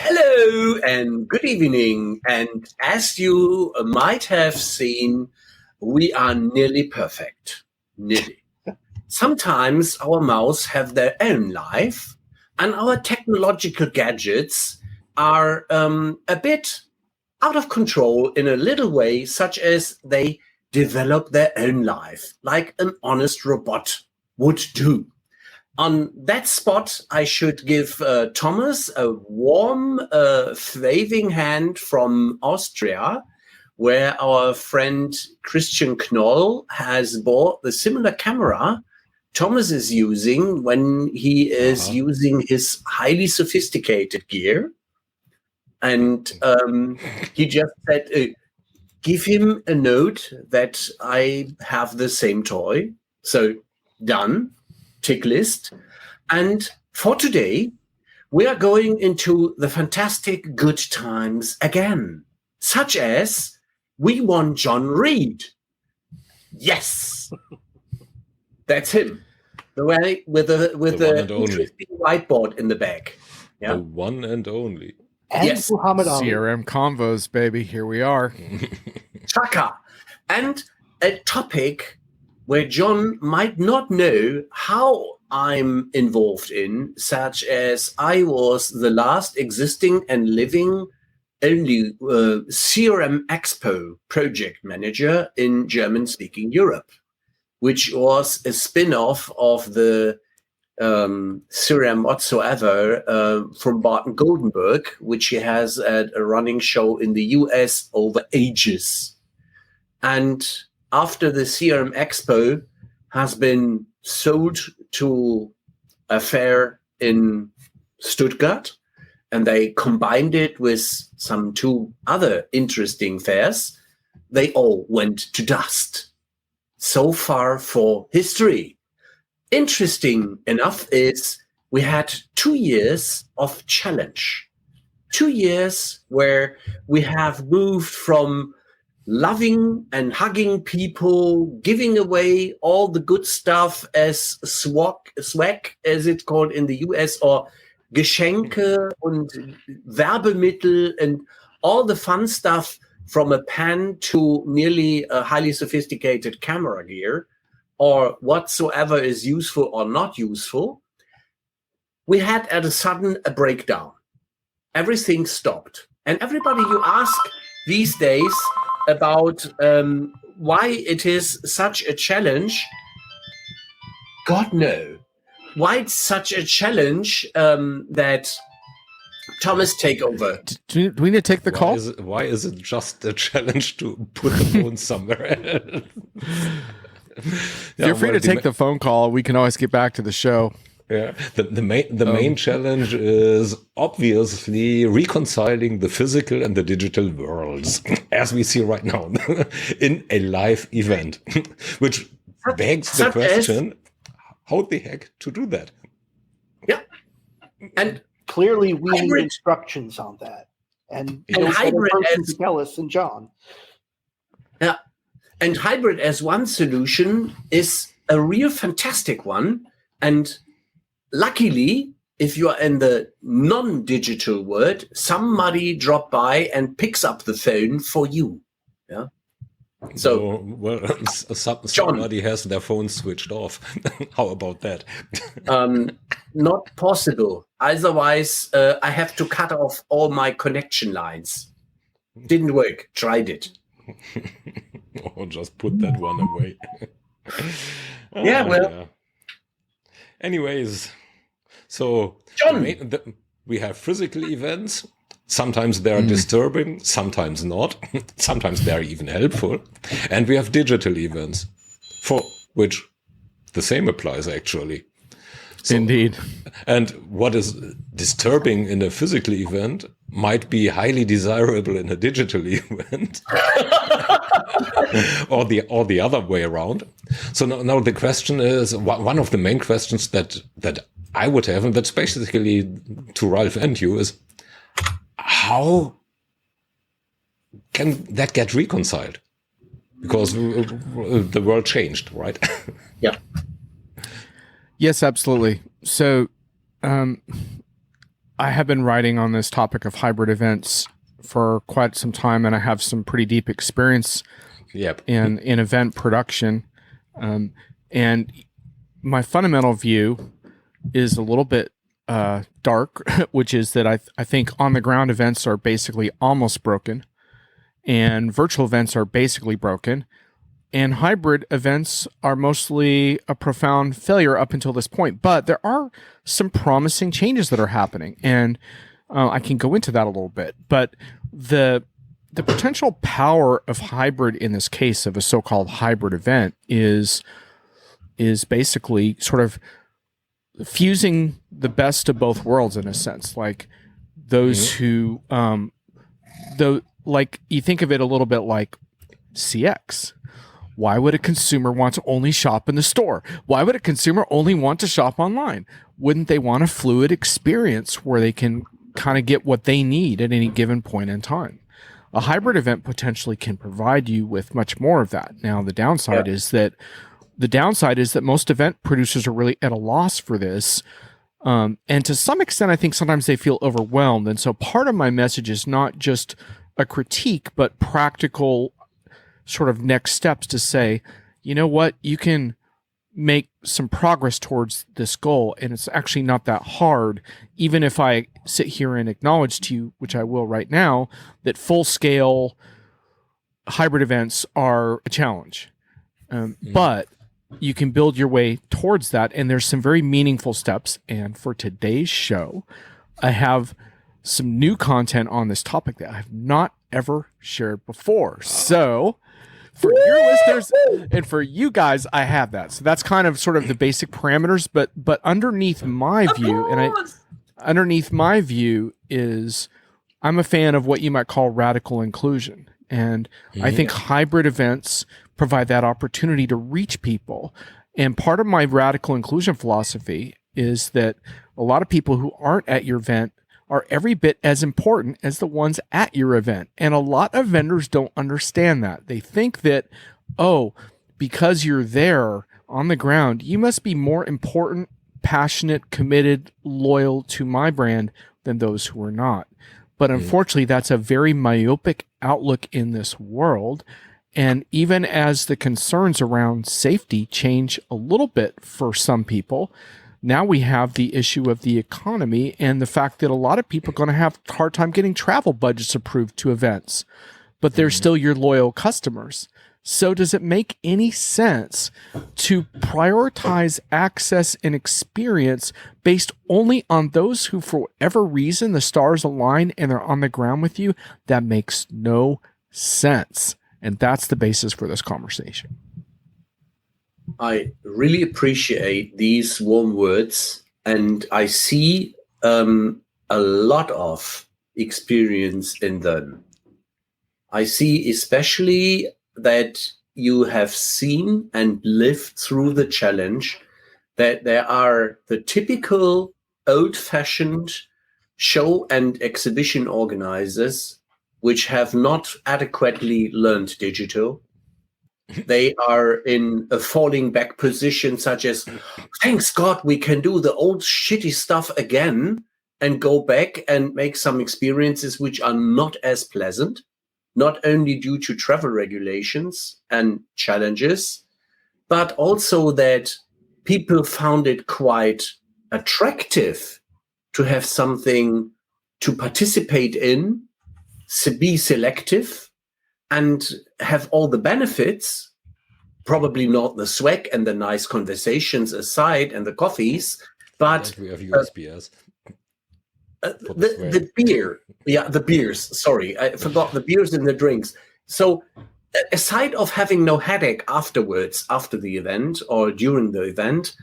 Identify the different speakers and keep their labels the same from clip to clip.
Speaker 1: Hello and good evening. And as you might have seen, we are nearly perfect. Nearly. Sometimes our mouse have their own life, and our technological gadgets are a bit out of control in a little way, such as they develop their own life, like an honest robot would do. On that spot, I should give Thomas a warm, waving hand from Austria, where our friend Christian Knoll has bought the similar camera Thomas is using when he is using his highly sophisticated gear. And he just said, give him a note that I have the same toy. So done. Tick list. And for today, we are going into the fantastic good times again, such as we won John Reed. Yes, that's him. The way with the interesting whiteboard in the back.
Speaker 2: Yeah. The one and only.
Speaker 3: And yes. Muhammad Ali.
Speaker 4: CRM Convos, baby. Here we are.
Speaker 1: Chaka. And a topic where John might not know how I'm involved in, such as I was the last existing and living only CRM Expo project manager in German-speaking Europe, which was a spin-off of the CRM whatsoever from Barton Goldenberg, which he has at a running show in the US over ages. And after the CRM Expo has been sold to a fair in Stuttgart, and they combined it with some two other interesting fairs, they all went to dust. So far for history. Interesting enough is we had 2 years of challenge. 2 years where we have moved from loving and hugging people, giving away all the good stuff as swag, as it's called in the US, or Geschenke und Werbemittel and all the fun stuff from a pen to nearly a highly sophisticated camera gear or whatsoever is useful or not useful. We had at a sudden a breakdown. Everything stopped. And everybody you ask these days about why it is such a challenge. God, no. Why it's such a challenge that Thomas take over.
Speaker 4: Do we need to take the call?
Speaker 2: Why is it just a challenge to put the phone somewhere?
Speaker 4: Feel free to take the phone call. We can always get back to the show.
Speaker 2: Yeah, the main challenge is obviously reconciling the physical and the digital worlds, as we see right now in a live event, which begs the question, how the heck to do that?
Speaker 1: Yeah, and
Speaker 3: clearly we need instructions on that, and hybrid as Ellis and John.
Speaker 1: Yeah, and hybrid as one solution is a real fantastic one, and luckily, if you are in the non-digital world, somebody drop by and picks up the phone for you. Yeah. So,
Speaker 2: somebody has their phone switched off. How about that?
Speaker 1: Not possible. Otherwise, I have to cut off all my connection lines. Didn't work. Tried it.
Speaker 2: Or just put that one away.
Speaker 1: Yeah, well.
Speaker 2: Yeah. Anyways, so
Speaker 1: John,
Speaker 2: we have physical events. Sometimes they are disturbing, sometimes not. Sometimes they are even helpful. And we have digital events, for which the same applies, actually.
Speaker 4: So, indeed.
Speaker 2: And what is disturbing in a physical event might be highly desirable in a digital event. or the other way around. So now the question is, one of the main questions that I would have, and that's basically to Ralph and you, is how can that get reconciled? Because the world changed, right?
Speaker 1: Yeah.
Speaker 4: Yes, absolutely. So I have been writing on this topic of hybrid events for quite some time, and I have some pretty deep experience in event production. And my fundamental view is a little bit dark, which is that I think on-the-ground events are basically almost broken, and virtual events are basically broken, and hybrid events are mostly a profound failure up until this point. But there are some promising changes that are happening, and I can go into that a little bit. But the potential power of hybrid in this case of a so-called hybrid event is basically sort of fusing the best of both worlds in a sense. Like those who, like you think of it a little bit like CX. Why would a consumer want to only shop in the store? Why would a consumer only want to shop online? Wouldn't they want a fluid experience where they can kind of get what they need at any given point in time? A hybrid event potentially can provide you with much more of that. Now, the downside is that most event producers are really at a loss for this. And to some extent, I think sometimes they feel overwhelmed. And so part of my message is not just a critique, but practical sort of next steps to say, you know what, you can make some progress towards this goal. And it's actually not that hard, even if I sit here and acknowledge to you, which I will right now, that full-scale hybrid events are a challenge. But you can build your way towards that, and there's some very meaningful steps. And for today's show, I have some new content on this topic that I have not ever shared before. So for your listeners and for you guys, I have that. So that's kind of sort of the basic parameters, but underneath my view is I'm a fan of what you might call radical inclusion. And I think hybrid events provide that opportunity to reach people. And part of my radical inclusion philosophy is that a lot of people who aren't at your event are every bit as important as the ones at your event. And a lot of vendors don't understand that. They think that, oh, because you're there on the ground, you must be more important, passionate, committed, loyal to my brand than those who are not. But unfortunately, that's a very myopic outlook in this world. And even as the concerns around safety change a little bit for some people, now we have the issue of the economy and the fact that a lot of people are going to have a hard time getting travel budgets approved to events, but they're still your loyal customers. So does it make any sense to prioritize access and experience based only on those who, for whatever reason, the stars align and they're on the ground with you? That makes no sense. And that's the basis for this conversation.
Speaker 1: I really appreciate these warm words, and I see a lot of experience in them. I see especially that you have seen and lived through the challenge that there are the typical old-fashioned show and exhibition organizers which have not adequately learned digital. They are in a falling back position, such as, thanks God, we can do the old shitty stuff again and go back and make some experiences which are not as pleasant, not only due to travel regulations and challenges, but also that people found it quite attractive to have something to participate in, be selective, and have all the benefits, probably not the swag and the nice conversations aside and the coffees, but
Speaker 2: we have USBs.
Speaker 1: The beer. Yeah, the beers. Sorry, I forgot the beers and the drinks. So aside of having no headache afterwards, after the event or during the event,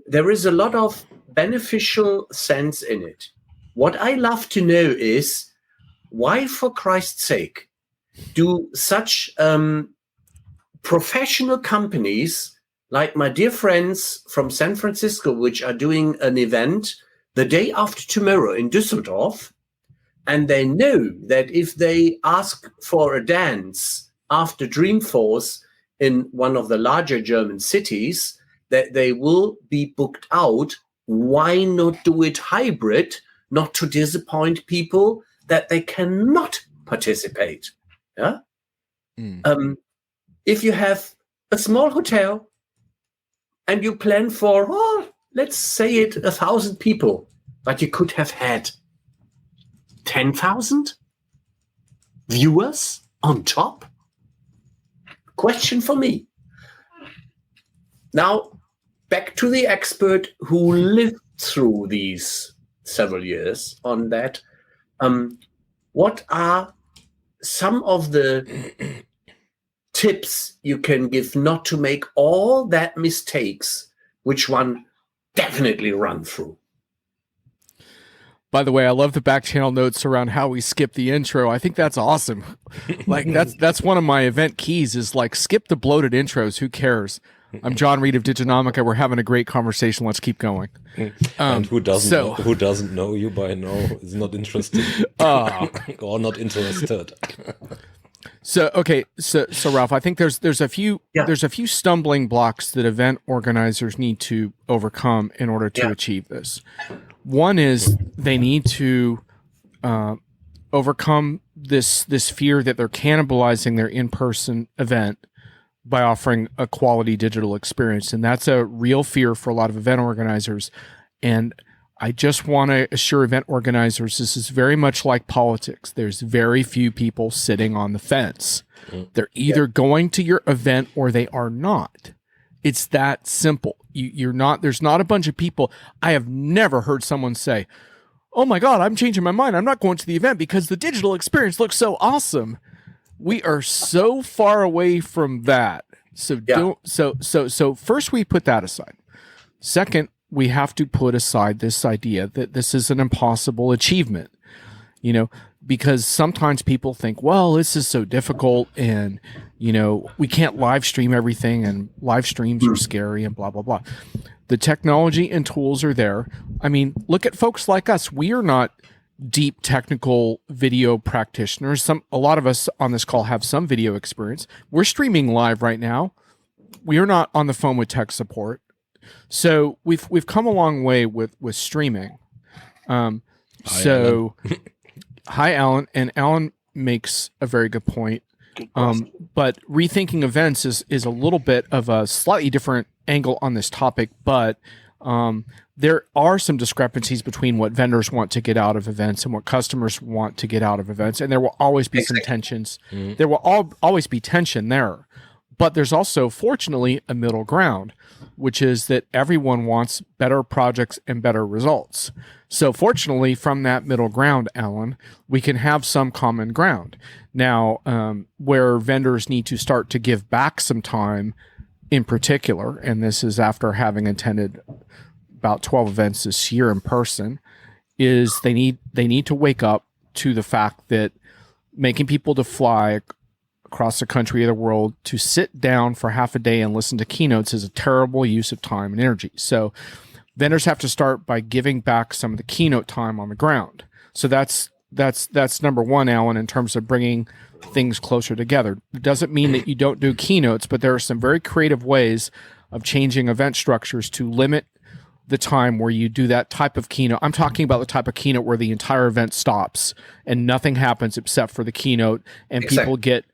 Speaker 1: there is a lot of beneficial sense in it. What I love to know is why, for Christ's sake, do such professional companies like my dear friends from San Francisco, which are doing an event the day after tomorrow in Düsseldorf, and they know that if they ask for a dance after Dreamforce in one of the larger German cities, that they will be booked out. Why not do it hybrid not to disappoint people that they cannot participate. Yeah. If you have a small hotel and you plan for, let's say it, 1,000 people, but you could have had 10,000 viewers on top. Question for me. Now, back to the expert who lived through these several years on that. What are some of the tips you can give not to make all that mistakes, which one definitely run through?
Speaker 4: By the way, I love the back channel notes around how we skip the intro. I think that's awesome. Like that's one of my event keys is like skip the bloated intros. Who cares? I'm John Reed of Diginomica. We're having a great conversation. Let's keep going.
Speaker 2: And who doesn't know you by now is not interested or not interested.
Speaker 4: So Ralph, I think there's a few stumbling blocks that event organizers need to overcome in order to achieve this. One is they need to overcome this fear that they're cannibalizing their in-person event by offering a quality digital experience, and that's a real fear for a lot of event organizers. And I just want to assure event organizers this is very much like politics. There's very few people sitting on the fence. They're either going to your event or they are not. It's that simple. You're not. There's not a bunch of people. I have never heard someone say, "Oh my God, I'm changing my mind. I'm not going to the event because the digital experience looks so awesome." We are so far away from that. So first we put that aside. Second, we have to put aside this idea that this is an impossible achievement, because sometimes people think, well, this is so difficult and, we can't live stream everything and live streams are scary and blah, blah, blah. The technology and tools are there. I mean, look at folks like us. We are not deep technical video practitioners. A lot of us on this call have some video experience. We're streaming live right now. We are not on the phone with tech support. So we've come a long way with streaming. Hi, Alan. And Alan makes a very good point. But rethinking events is a little bit of a slightly different angle on this topic, but there are some discrepancies between what vendors want to get out of events and what customers want to get out of events. And there will always be some tensions. There will always be tension there. But there's also, fortunately, a middle ground, which is that everyone wants better projects and better results. So fortunately, from that middle ground, Alan, we can have some common ground. Now, where vendors need to start to give back some time in particular, and this is after having attended about 12 events this year in person, is they need to wake up to the fact that making people to fly across the country or the world to sit down for half a day and listen to keynotes is a terrible use of time and energy. So vendors have to start by giving back some of the keynote time on the ground. So that's number one, Alan, in terms of bringing things closer together. It doesn't mean that you don't do keynotes, but there are some very creative ways of changing event structures to limit the time where you do that type of keynote. I'm talking about the type of keynote where the entire event stops and nothing happens except for the keynote, and people get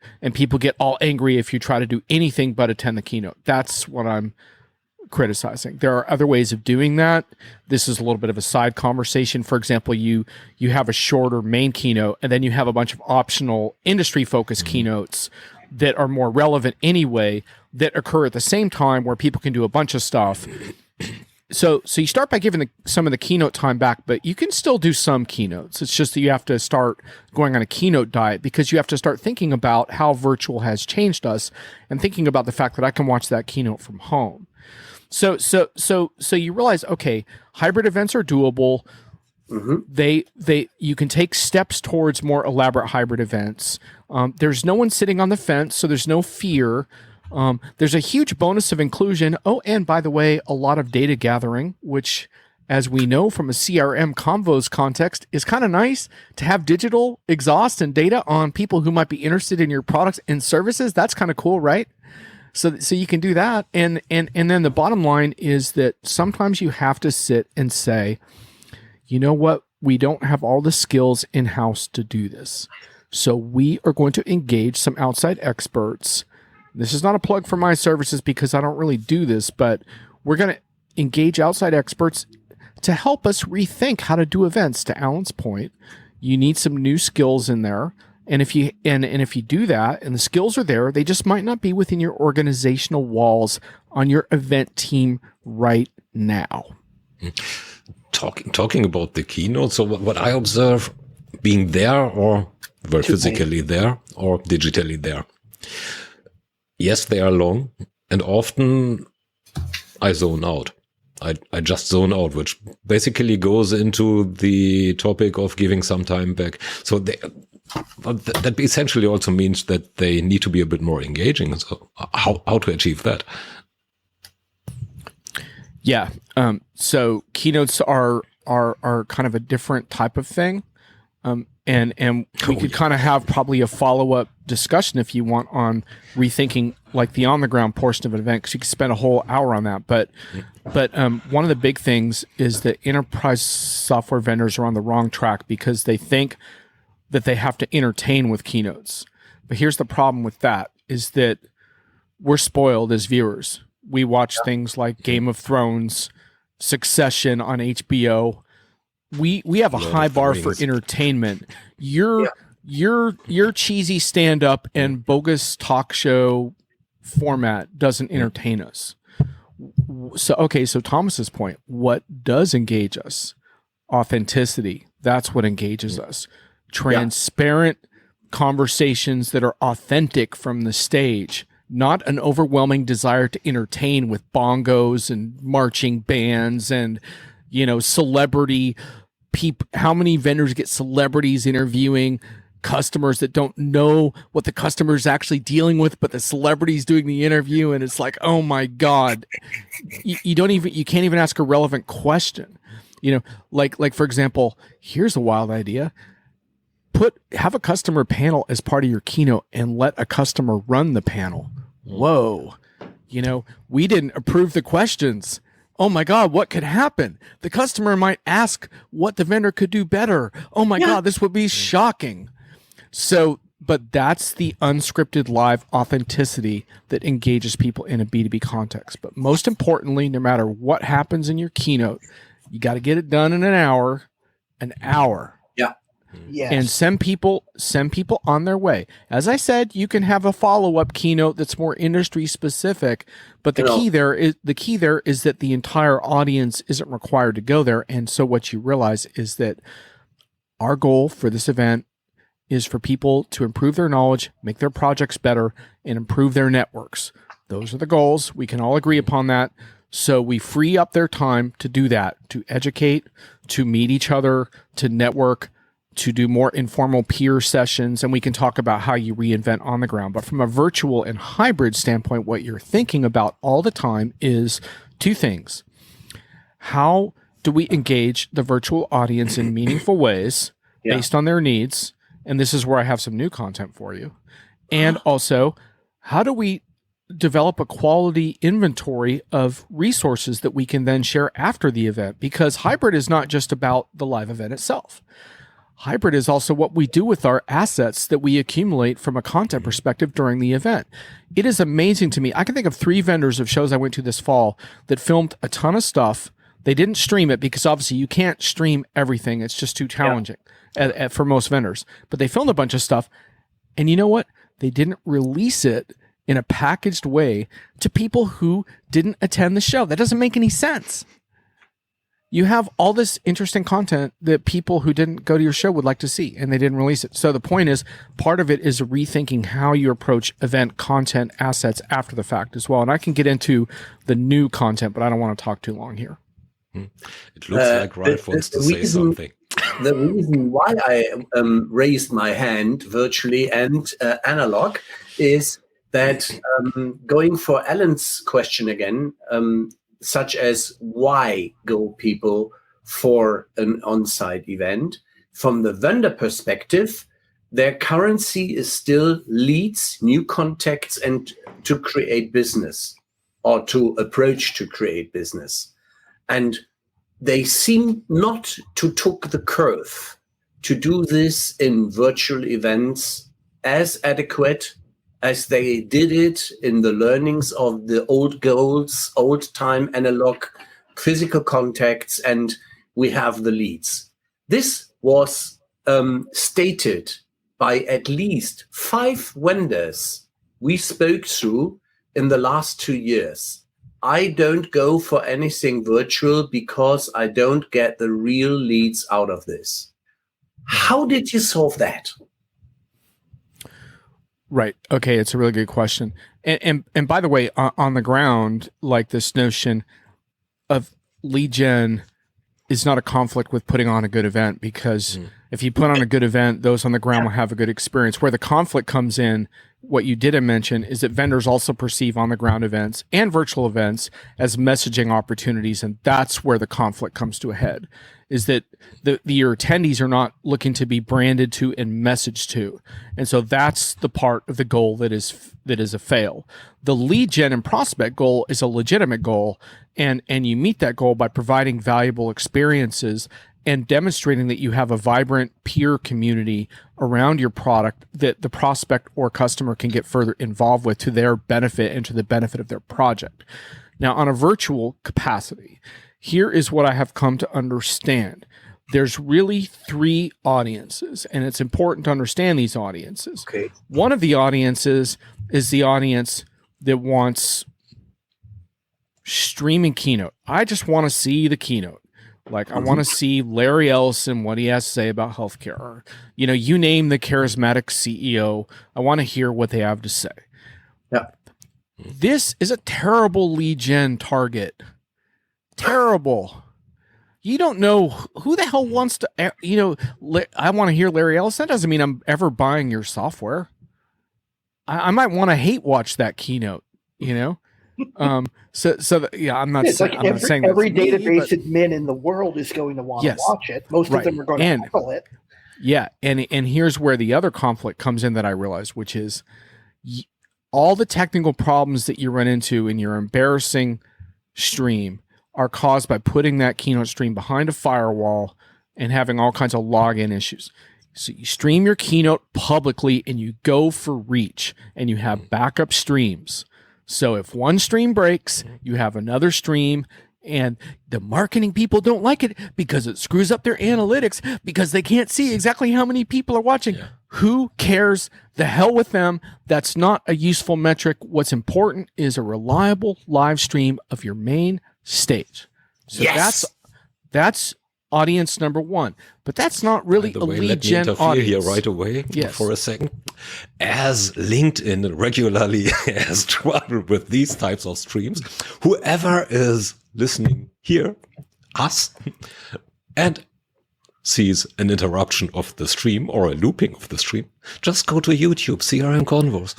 Speaker 4: all angry if you try to do anything but attend the keynote. That's what I'm criticizing. There are other ways of doing that. This is a little bit of a side conversation. For example, you have a shorter main keynote and then you have a bunch of optional industry focused keynotes that are more relevant anyway that occur at the same time where people can do a bunch of stuff. So you start by giving some of the keynote time back, but you can still do some keynotes. It's just that you have to start going on a keynote diet because you have to start thinking about how virtual has changed us and thinking about the fact that I can watch that keynote from home. So you realize, okay, hybrid events are doable. You can take steps towards more elaborate hybrid events. There's no one sitting on the fence, so there's no fear. There's a huge bonus of inclusion. Oh, and by the way, a lot of data gathering, which, as we know from a CRM Convos context, is kind of nice to have digital exhaust and data on people who might be interested in your products and services. That's kind of cool, right? So you can do that. And then the bottom line is that sometimes you have to sit and say, you know what we don't have all the skills in-house to do this. So we are going to engage some outside experts. This is not a plug for my services because I don't really do this, but we're going to engage outside experts to help us rethink how to do events. To Alan's point, you need some new skills in there. And if you if you do that and the skills are there, they just might not be within your organizational walls on your event team right now.
Speaker 2: Talking about the keynote, so what I observe being there or physically there or digitally there. Yes, they are long, and often I zone out. I just zone out, which basically goes into the topic of giving some time back. So that essentially also means that they need to be a bit more engaging. So how to achieve that?
Speaker 4: Yeah. So keynotes are kind of a different type of thing. And we could kind of have probably a follow-up discussion if you want on rethinking like the on-the-ground portion of an event, because you could spend a whole hour on that. But one of the big things is that enterprise software vendors are on the wrong track because they think that they have to entertain with keynotes. But here's the problem with that is that we're spoiled as viewers. We watch things like Game of Thrones, Succession on HBO. We have a high bar for entertainment. Your cheesy stand-up and bogus talk show format doesn't entertain us. So Thomas's point, what does engage us? Authenticity. That's what engages us. Transparent conversations that are authentic from the stage, not an overwhelming desire to entertain with bongos and marching bands and, celebrity people. How many vendors get celebrities interviewing customers that don't know what the customer is actually dealing with, but the celebrity's doing the interview, and it's like, oh my God, you can't even ask a relevant question. Like for example, here's a wild idea. Have a customer panel as part of your keynote and let a customer run the panel. Whoa. We didn't approve the questions. Oh my God, what could happen? The customer might ask what the vendor could do better. Oh my God, this would be shocking. But that's the unscripted live authenticity that engages people in a B2B context. But most importantly, no matter what happens in your keynote, you got to get it done in an hour.
Speaker 1: Yeah.
Speaker 3: Yes.
Speaker 4: And send people on their way. As I said, you can have a follow-up keynote that's more industry specific, but the key there is that the entire audience isn't required to go there. And so what you realize is that our goal for this event is for people to improve their knowledge, make their projects better, and improve their networks. Those are the goals. We can all agree upon that. So we free up their time to do that, to educate, to meet each other, to network, to do more informal peer sessions, and we can talk about how you reinvent on the ground. But from a virtual and hybrid standpoint, what you're thinking about all the time is two things. How do we engage the virtual audience in meaningful ways based on their needs? And this is where I have some new content for you. And also, how do we develop a quality inventory of resources that we can then share after the event? Because hybrid is not just about the live event itself. Hybrid is also what we do with our assets that we accumulate from a content perspective during the event. It is amazing to me. I can think of 3 vendors of shows I went to this fall that filmed a ton of stuff. They didn't stream it because obviously you can't stream everything. It's just too challenging for most vendors. But they filmed a bunch of stuff. And you know what? They didn't release it in a packaged way to people who didn't attend the show. That doesn't make any sense. You have all this interesting content that people who didn't go to your show would like to see, and they didn't release it. So the point is, part of it is rethinking how you approach event content assets after the fact as well. And I can get into the new content, but I don't want to talk too long here.
Speaker 2: It looks like Ralph wants to say something.
Speaker 1: The reason why I raised my hand virtually and analog is that going for Alan's question again, such as why go people for an on-site event? From the vendor perspective, their currency is still leads, new contacts, and to create business or to approach to create business. And they seem not to took the curve to do this in virtual events as adequate as they did it in the learnings of the old goals, old time analog physical contacts, and we have the leads. This was stated by at least 5 vendors we spoke to in the last 2 years. I don't go for anything virtual because I don't get the real leads out of this. How did you solve that?
Speaker 4: Right. Okay. It's a really good question. And by the way, on the ground, like this notion of lead gen is not a conflict with putting on a good event, because if you put on a good event, those on the ground will have a good experience. Where the conflict comes in, what you didn't mention is that vendors also perceive on the ground events and virtual events as messaging opportunities. And that's where the conflict comes to a head, is that your attendees are not looking to be branded to and messaged to. And so that's the part of the goal that is a fail. The lead gen and prospect goal is a legitimate goal. And you meet that goal by providing valuable experiences and demonstrating that you have a vibrant peer community around your product that the prospect or customer can get further involved with to their benefit and to the benefit of their project. Now, on a virtual capacity, here is what I have come to understand. There's really 3 audiences, and it's important to understand these audiences.
Speaker 1: Okay.
Speaker 4: One of the audiences is the audience that wants streaming keynote. I just want to see the keynote. Like, I want to see Larry Ellison, what he has to say about healthcare. Or, you name the charismatic CEO. I want to hear what they have to say.
Speaker 1: Yeah.
Speaker 4: This is a terrible lead gen target. Terrible. You don't know who the hell wants to, I want to hear Larry Ellison. That doesn't mean I'm ever buying your software. I might want to hate watch that keynote, I'm not saying
Speaker 3: every database admin in the world is going to want to watch it. Most of them are going to handle it.
Speaker 4: Yeah, and here's where the other conflict comes in that I realized, which is all the technical problems that you run into in your embarrassing stream are caused by putting that keynote stream behind a firewall and having all kinds of login issues. So you stream your keynote publicly and you go for reach and you have backup streams. So if one stream breaks, you have another stream, and the marketing people don't like it because it screws up their analytics because they can't see exactly how many people are watching. Yeah. Who cares? The hell with them. That's not a useful metric. What's important is a reliable live stream of your main stage. So that's audience number 1, but that's not really a lead gen audience.
Speaker 2: Here right away for a second. As LinkedIn regularly has trouble with these types of streams, whoever is listening here, us, and sees an interruption of the stream or a looping of the stream, just go to YouTube, CRM Convos.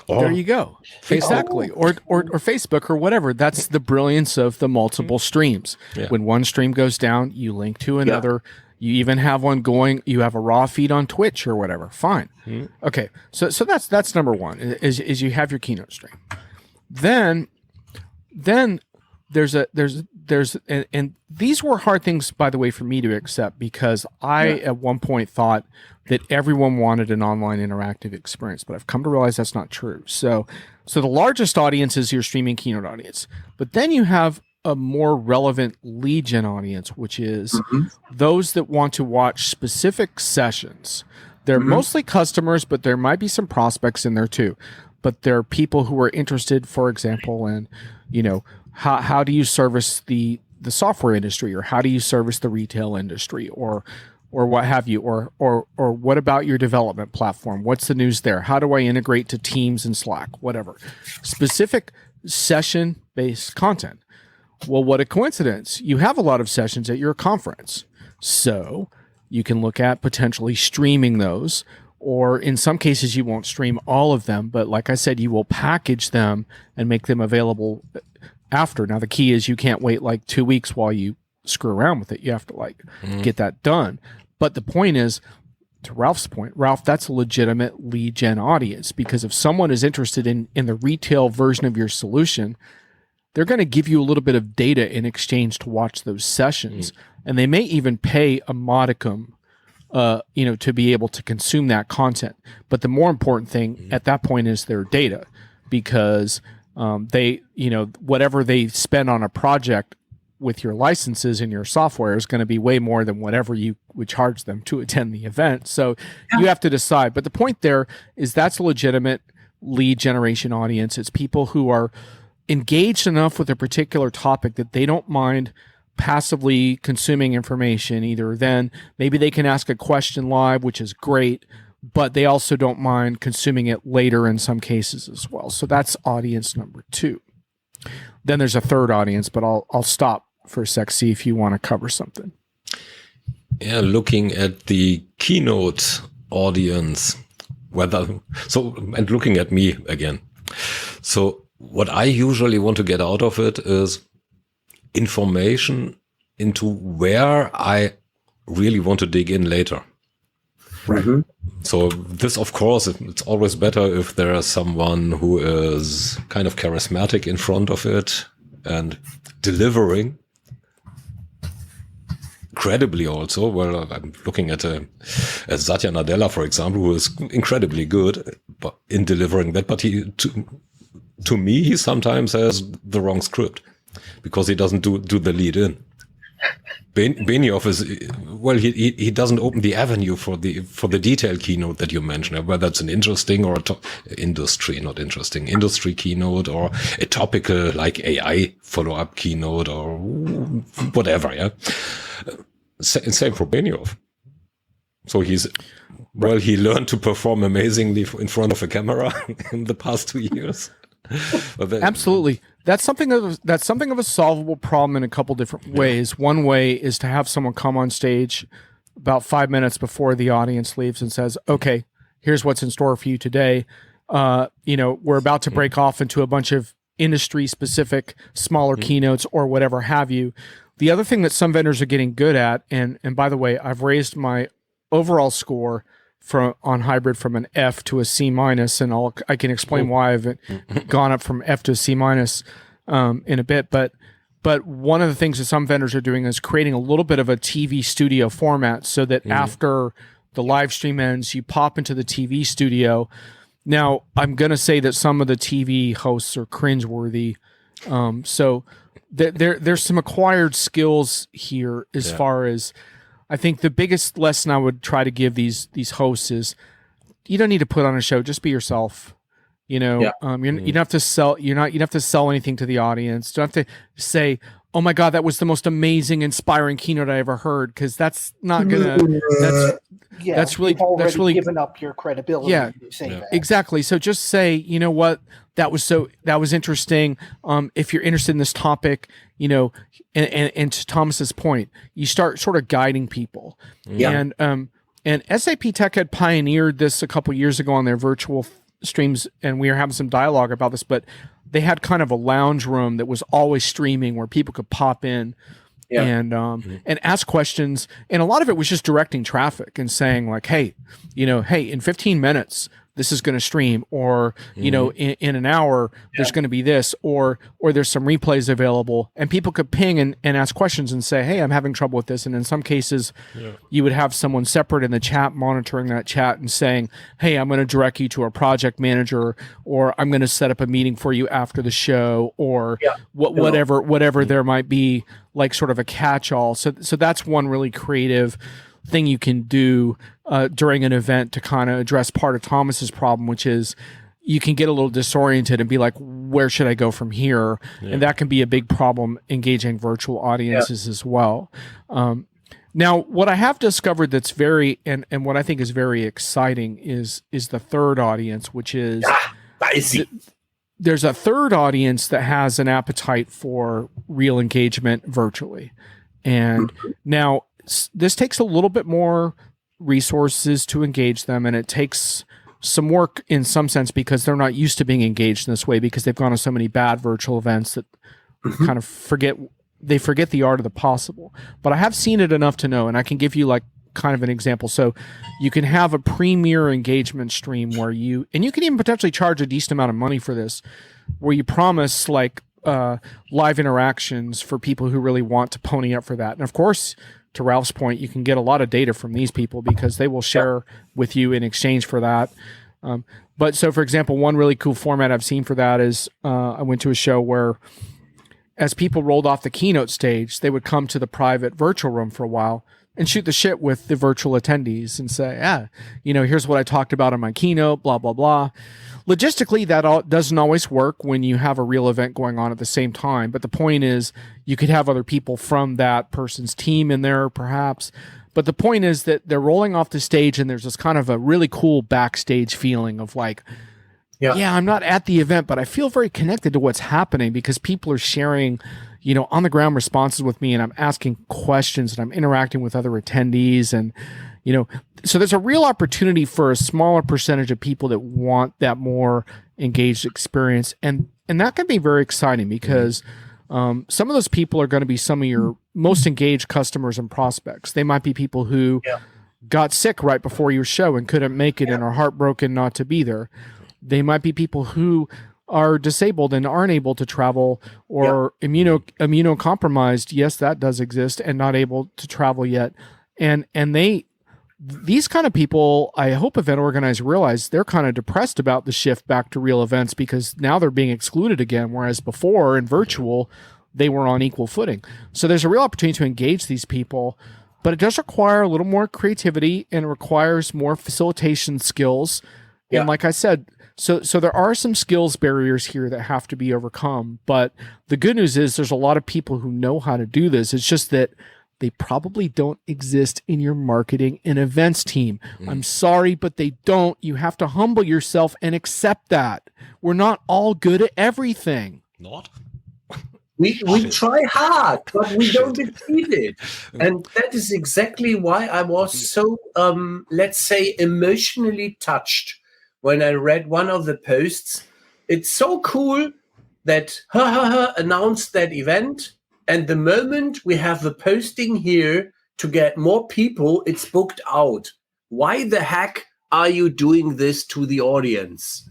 Speaker 4: There you go. Exactly. Or Facebook or whatever. That's the brilliance of the multiple streams. Yeah. When one stream goes down, you link to another. Yeah. You even have one going, you have a raw feed on Twitch or whatever. Fine. Mm-hmm. Okay. So that's number 1 is you have your keynote stream. Then there's and these were hard things, by the way, for me to accept, because I at one point thought that everyone wanted an online interactive experience, but I've come to realize that's not true. So the largest audience is your streaming keynote audience, but then you have a more relevant lead gen audience, which is those that want to watch specific sessions. They're mostly customers, but there might be some prospects in there too. But there are people who are interested, for example, in, how do you service the software industry, or how do you service the retail industry, or what have you, or what about your development platform? What's the news there? How do I integrate to Teams and Slack? Whatever. Specific session-based content. Well, what a coincidence. You have a lot of sessions at your conference. So you can look at potentially streaming those, or in some cases you won't stream all of them, but like I said, you will package them and make them available after. Now, the key is you can't wait like 2 weeks while you screw around with it. You have to get that done. But the point is, to Ralph's point, Ralph, that's a legitimate lead gen audience, because if someone is interested in the retail version of your solution, they're going to give you a little bit of data in exchange to watch those sessions. And they may even pay a modicum, to be able to consume that content. But the more important thing at that point is their data, because they, whatever they spend on a project with your licenses and your software is going to be way more than whatever you would charge them to attend the event. So you have to decide. But the point there is that's a legitimate lead generation audience. It's people who are engaged enough with a particular topic that they don't mind passively consuming information either. Then maybe they can ask a question live, which is great, but they also don't mind consuming it later in some cases as well. So that's audience number 2. Then there's a third audience, but I'll stop for a sec, see if you want to cover something.
Speaker 2: Yeah, looking at the keynote audience, and looking at me again. So what I usually want to get out of it is information into where I really want to dig in later.
Speaker 1: Mm-hmm.
Speaker 2: So this, of course, it's always better if there is someone who is kind of charismatic in front of it and delivering credibly also. Well, I'm looking at Satya Nadella, for example, who is incredibly good in delivering that, but to me, he sometimes has the wrong script because he doesn't do the lead in. Benioff is, well, he doesn't open the avenue for the detailed keynote that you mentioned, whether it's an interesting or industry keynote or a topical like AI follow-up keynote or whatever. Yeah. Same for Benioff. So he learned to perform amazingly in front of a camera in the past 2 years.
Speaker 4: Absolutely. That's something of a solvable problem in a couple different ways. One way is to have someone come on stage about 5 minutes before the audience leaves and says, okay, here's what's in store for you today. We're about to break off into a bunch of industry specific smaller keynotes or whatever have you. The other thing that some vendors are getting good at, and by the way, I've raised my overall score on hybrid from an F to a C minus, and I can explain why I've gone up from F to a C minus in a bit. But one of the things that some vendors are doing is creating a little bit of a TV studio format so that after the live stream ends, you pop into the TV studio. Now, I'm going to say that some of the TV hosts are cringeworthy. So there's some acquired skills here as far as, I think the biggest lesson I would try to give these hosts is you don't need to put on a show. Just be yourself. You don't have to sell. You don't have to sell anything to the audience. You don't have to say, "Oh my God, that was the most amazing, inspiring keynote I ever heard," because that's not gonna. That's really
Speaker 3: given up your credibility.
Speaker 4: Yeah, exactly. So just say, you know what, that was interesting. If you're interested in this topic, and to Thomas's point, you start sort of guiding people. Yeah. And SAP Tech had pioneered this a couple years ago on their virtual streams, and we were having some dialogue about this, but they had kind of a lounge room that was always streaming where people could pop in and ask questions. And a lot of it was just directing traffic and saying like, hey, in 15 minutes, this is going to stream, or, in an hour, there's going to be this, or there's some replays available, and people could ping and ask questions and say, hey, I'm having trouble with this. And in some cases, you would have someone separate in the chat monitoring that chat and saying, hey, I'm going to direct you to a project manager, or I'm going to set up a meeting for you after the show, or whatever there might be, like sort of a catch-all. So that's one really creative thing you can do during an event to kind of address part of Thomas's problem, which is you can get a little disoriented and be like, where should I go from here? Yeah. And that can be a big problem engaging virtual audiences as well. Now, what I have discovered that's very, and what I think is very exciting is the third audience, which is, there's a third audience that has an appetite for real engagement virtually. And now this takes a little bit more resources to engage them, and it takes some work in some sense because they're not used to being engaged in this way because they've gone to so many bad virtual events that kind of forget the art of the possible. But I have seen it enough to know, and I can give you like kind of an example. So you can have a premier engagement stream where you can even potentially charge a decent amount of money for this, where you promise like live interactions for people who really want to pony up for that. And of course, to Ralph's point, you can get a lot of data from these people because they will share with you in exchange for that. But so, for example, one really cool format I've seen for that is I went to a show where as people rolled off the keynote stage, they would come to the private virtual room for a while and shoot the shit with the virtual attendees and say, here's what I talked about in my keynote, blah, blah, blah. Logistically, that doesn't always work when you have a real event going on at the same time. But the point is you could have other people from that person's team in there, perhaps. But the point is that they're rolling off the stage and there's this kind of a really cool backstage feeling of like, I'm not at the event, but I feel very connected to what's happening because people are sharing, on the ground responses with me, and I'm asking questions and I'm interacting with other attendees. And, so there's a real opportunity for a smaller percentage of people that want that more engaged experience. And that can be very exciting because some of those people are going to be some of your most engaged customers and prospects. They might be people who got sick right before your show and couldn't make it and are heartbroken not to be there. They might be people who are disabled and aren't able to travel or immunocompromised. Yes, that does exist, and not able to travel yet. And these kind of people, I hope event organizers realize they're kind of depressed about the shift back to real events because now they're being excluded again, whereas before in virtual, they were on equal footing. So there's a real opportunity to engage these people, but it does require a little more creativity and it requires more facilitation skills. Yeah. And like I said, so there are some skills barriers here that have to be overcome. But the good news is there's a lot of people who know how to do this. It's just that they probably don't exist in your marketing and events team. I'm sorry, but they don't. You have to humble yourself and accept that. We're not all good at everything.
Speaker 2: Not?
Speaker 1: We try hard, but we don't achieve it. And that is exactly why I was so, let's say, emotionally touched when I read one of the posts. It's so cool that announced that event. And the moment we have the posting here to get more people, it's booked out. Why the heck are you doing this to the audience?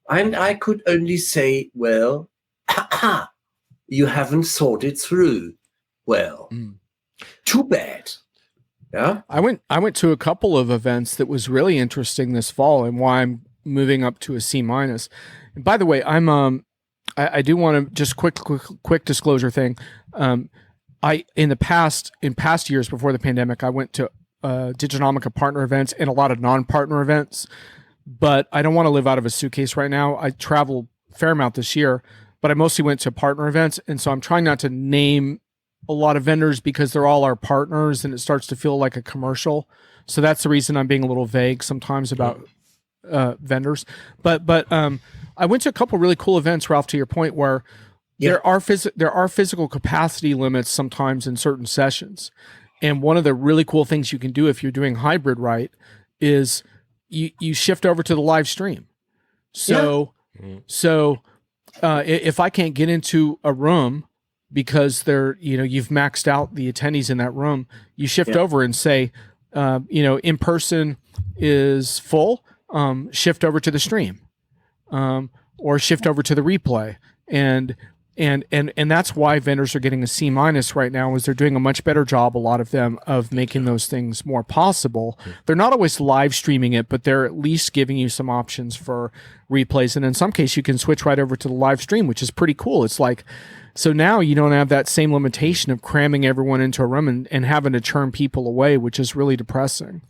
Speaker 1: And I could only say, well, you haven't thought it through. Well, too bad. Yeah.
Speaker 4: I went to a couple of events that was really interesting this fall, and why I'm moving up to a C-. And by the way, I do want to just quick disclosure thing. In past years before the pandemic, I went to Diginomica partner events and a lot of non-partner events, but I don't want to live out of a suitcase right now. I travel a fair amount this year, but I mostly went to partner events. And so I'm trying not to name a lot of vendors because they're all our partners and it starts to feel like a commercial. So that's the reason I'm being a little vague sometimes about vendors. But I went to a couple really cool events, Ralph, to your point, where there are physical capacity limits sometimes in certain sessions. And one of the really cool things you can do if you're doing hybrid right is you shift over to the live stream. So if I can't get into a room because you've maxed out the attendees in that room, you shift over and say, in person is full, shift over to the stream, or shift over to the replay. And that's why vendors are getting a C- right now, is they're doing a much better job, a lot of them, of making those things more possible. They're not always live streaming it, but they're at least giving you some options for replays. And in some case, you can switch right over to the live stream, which is pretty cool. It's like, so now you don't have that same limitation of cramming everyone into a room and having to churn people away, which is really depressing.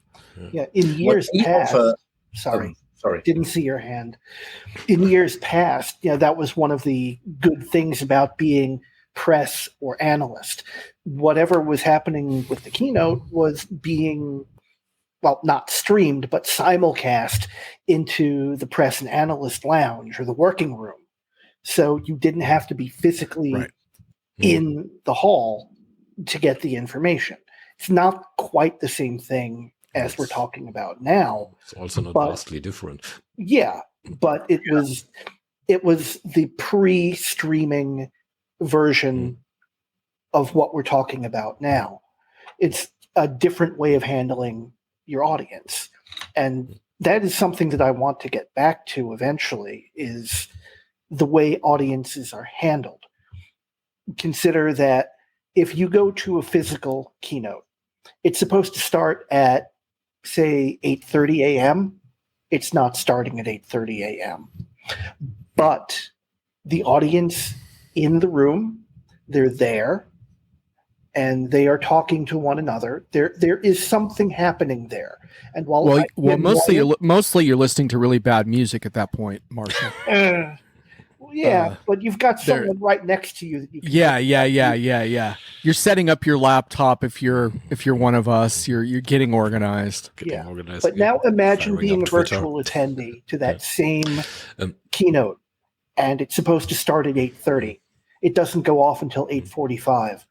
Speaker 3: Yeah, in years past, sorry, didn't see your hand. In years past, that was one of the good things about being press or analyst. Whatever was happening with the keynote was being, well, not streamed, but simulcast into the press and analyst lounge or the working room. So you didn't have to be physically in the hall to get the information. It's not quite the same thing as we're talking about now.
Speaker 2: It's also not vastly different.
Speaker 3: Yeah, but it was the pre-streaming version of what we're talking about now. It's a different way of handling your audience. And that is something that I want to get back to eventually, is the way audiences are handled. consider that if you go to a physical keynote, it's supposed to start at, say, 8:30 a.m. It's not starting at 8:30 a.m. But the audience in the room, they're there, and they are talking to one another. There is something happening there. And while
Speaker 4: mostly you're listening to really bad music at that point, Marshall.
Speaker 3: But you've got someone right next to you that you can
Speaker 4: Yeah. You're setting up your laptop if you're one of us. You're getting organized.
Speaker 3: But now imagine being a virtual attendee to that same keynote, and it's supposed to start at 8:30. It doesn't go off until 8:45.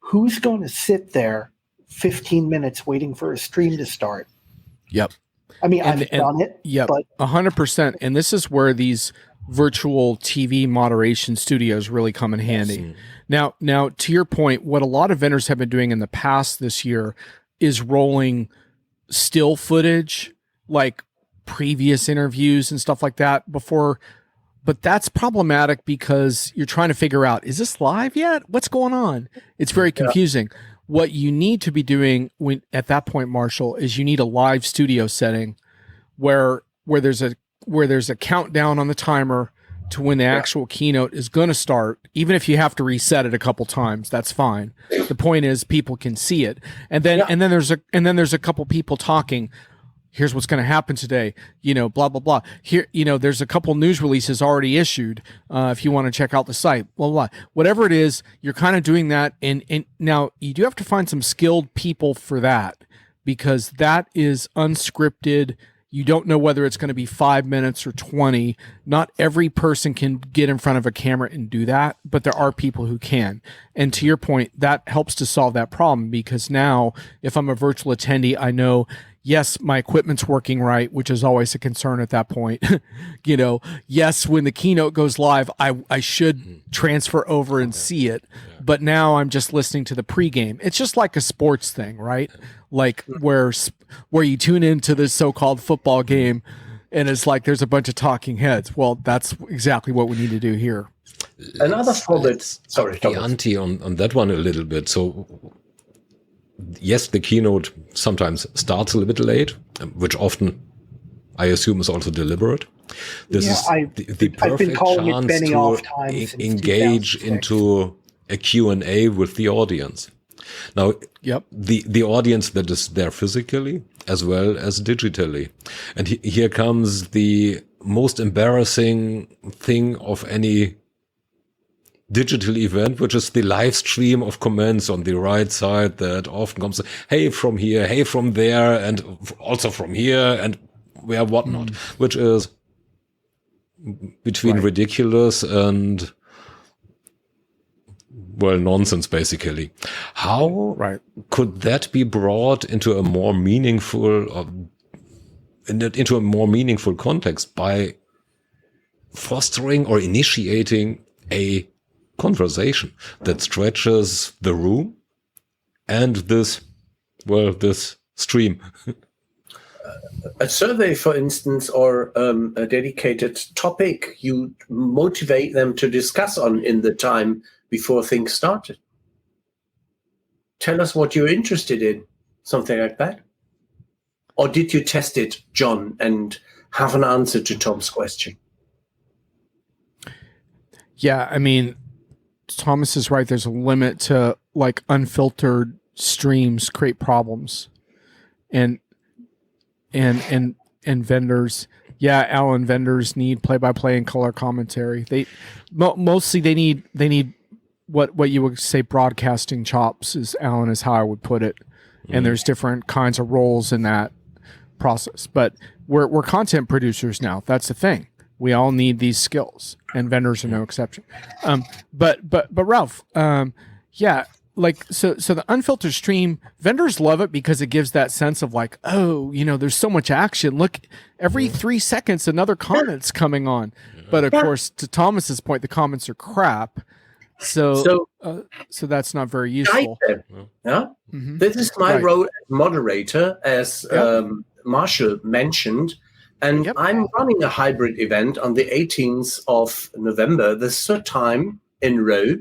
Speaker 3: Who's going to sit there 15 minutes waiting for a stream to start?
Speaker 4: Yep.
Speaker 3: I mean, I've done it.
Speaker 4: Yep. But 100%. And this is where these virtual TV moderation studios really come in handy. Yes. Now, to your point, what a lot of vendors have been doing in the past this year is rolling still footage, like previous interviews and stuff like that before. But that's problematic because you're trying to figure out, is this live yet? What's going on? It's very confusing. What you need to be doing at that point, Marshall, is you need a live studio setting where there's a countdown on the timer to when the actual keynote is going to start. Even if you have to reset it a couple times, that's fine. The point is people can see it. And then there's a couple people talking. Here's what's going to happen today, blah, blah, blah. Here, there's a couple news releases already issued. If you want to check out the site, blah, blah, blah. Whatever it is, you're kind of doing that. And now you do have to find some skilled people for that, because that is unscripted. You don't know whether it's going to be 5 minutes or 20. Not every person can get in front of a camera and do that, but there are people who can. And to your point, that helps to solve that problem, because now if I'm a virtual attendee, I know, yes, my equipment's working right, which is always a concern at that point. Yes, when the keynote goes live, I should transfer over and see it. But now I'm just listening to the pregame. It's just like a sports thing, right? Like where you tune into this so-called football game and it's like there's a bunch of talking heads. Well, that's exactly what we need to do here.
Speaker 1: Another format. Sorry,
Speaker 2: the ante on that one a little bit. So yes, the keynote sometimes starts a little bit late, which often I assume is also deliberate. This is the perfect chance to engage into a Q&A with the audience. Now, the audience that is there physically as well as digitally. And here comes the most embarrassing thing of any digital event, which is the live stream of comments on the right side that often comes, hey, from here, hey, from there, and also from here, and where whatnot, which is between ridiculous and, well, nonsense, basically. How could that be brought into a more meaningful, into a more meaningful context by fostering or initiating a conversation that stretches the room and this stream?
Speaker 1: A survey, for instance, or a dedicated topic you motivate them to discuss on in the time before things started. Tell us what you're interested in, something like that. Or did you test it, John, and have an answer to Tom's question?
Speaker 4: Yeah, I mean, Thomas is right. There's a limit to like unfiltered streams create problems, and vendors. Yeah, Alan, vendors need play-by-play and color commentary. They mostly they need what you would say broadcasting chops is, Alan, is how I would put it. And there's different kinds of roles in that process. But we're content producers now. That's the thing. We all need these skills, and vendors are no exception. But Ralph, like so the unfiltered stream, vendors love it because it gives that sense of like, oh, there's so much action. Look, every 3 seconds another comment's coming on. But of course, to Thomas's point, the comments are crap. So that's not very useful.
Speaker 1: This is my role as moderator, as Marshall mentioned. And I'm running a hybrid event on the 18th of November, the third time in a row,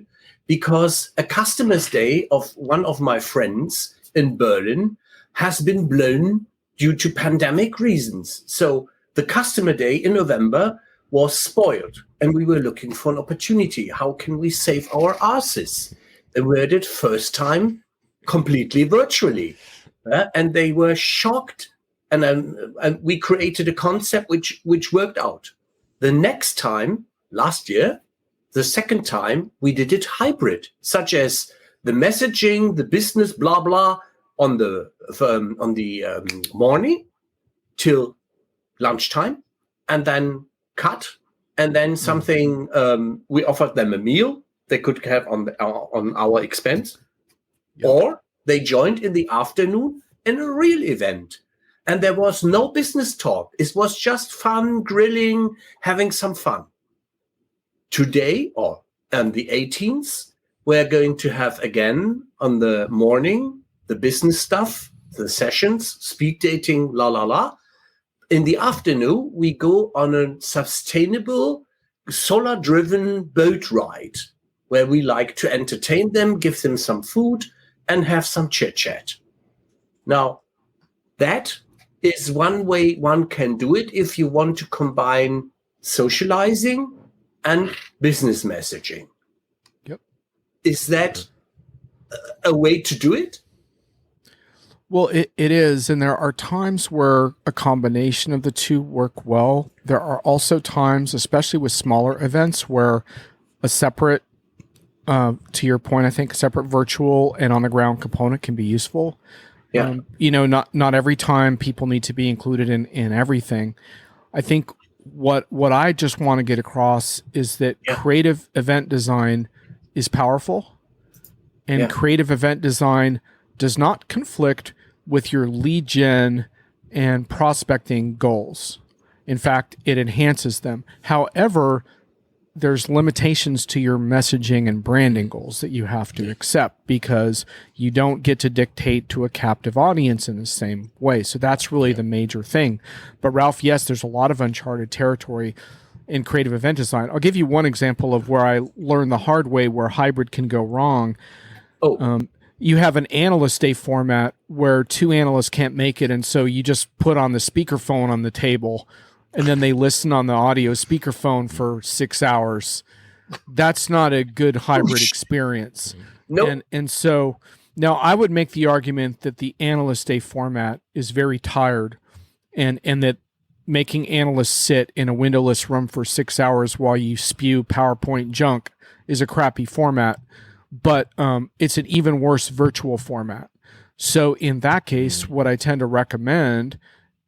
Speaker 1: because a customer's day of one of my friends in Berlin has been blown due to pandemic reasons. So the customer day in November was spoiled, and we were looking for an opportunity. How can we save our asses? And we did first time completely virtually. And they were shocked. And we created a concept which worked out. The next time, last year, the second time, we did it hybrid, such as the messaging, the business, blah, blah, on the morning till lunchtime, and then cut, and then something, we offered them a meal they could have on our expense, or they joined in the afternoon in a real event. And there was no business talk. It was just fun, grilling, having some fun. Today, or on the 18th, we're going to have again on the morning, the business stuff, the sessions, speed dating, la, la, la. In the afternoon, we go on a sustainable, solar-driven boat ride where we like to entertain them, give them some food, and have some chit-chat. Now, that is one way one can do it if you want to combine socializing and business messaging.
Speaker 4: Yep.
Speaker 1: Is that a way to do it?
Speaker 4: Well, it is, and there are times where a combination of the two work well. There are also times, especially with smaller events, where a separate, to your point, I think a separate virtual and on-the-ground component can be useful.
Speaker 1: Yeah.
Speaker 4: Not every time people need to be included in everything. I think what I just want to get across is that creative event design is powerful, and creative event design does not conflict with your lead gen and prospecting goals. In fact, it enhances them. However, there's limitations to your messaging and branding goals that you have to accept, because you don't get to dictate to a captive audience in the same way. So that's really the major thing. But Ralph, yes, there's a lot of uncharted territory in creative event design. I'll give you one example of where I learned the hard way where hybrid can go wrong. You have an analyst day format where two analysts can't make it, and so you just put on the speakerphone on the table, and then they listen on the audio speakerphone for 6 hours. That's not a good hybrid experience.
Speaker 1: Nope.
Speaker 4: And so now I would make the argument that the analyst day format is very tired, and that making analysts sit in a windowless room for 6 hours while you spew PowerPoint junk is a crappy format. But it's an even worse virtual format. So in that case, what I tend to recommend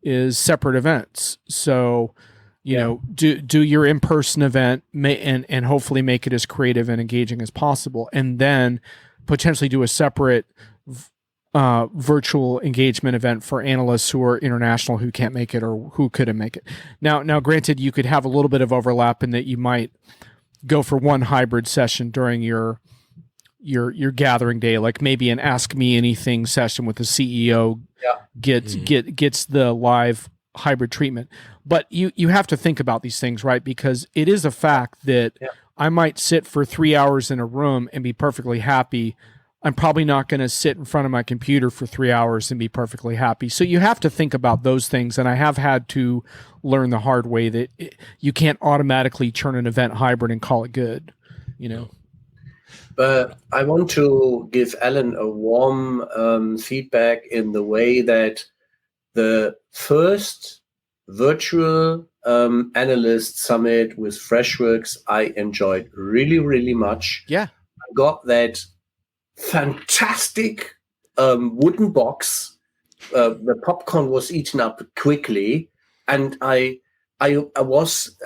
Speaker 4: is separate events. So, do your in-person event and hopefully make it as creative and engaging as possible, and then potentially do a separate virtual engagement event for analysts who are international who can't make it or who couldn't make it. Now, granted, you could have a little bit of overlap in that you might go for one hybrid session during your gathering day, like maybe an Ask Me Anything session with the CEO gets the live hybrid treatment. But you have to think about these things, right? Because it is a fact that I might sit for 3 hours in a room and be perfectly happy. I'm probably not going to sit in front of my computer for 3 hours and be perfectly happy. So you have to think about those things. And I have had to learn the hard way that you can't automatically turn an event hybrid and call it good,
Speaker 1: But I want to give Alan a warm feedback in the way that the first virtual analyst summit with Freshworks I enjoyed really, really much.
Speaker 4: Yeah.
Speaker 1: I got that fantastic wooden box. The popcorn was eaten up quickly. And I was,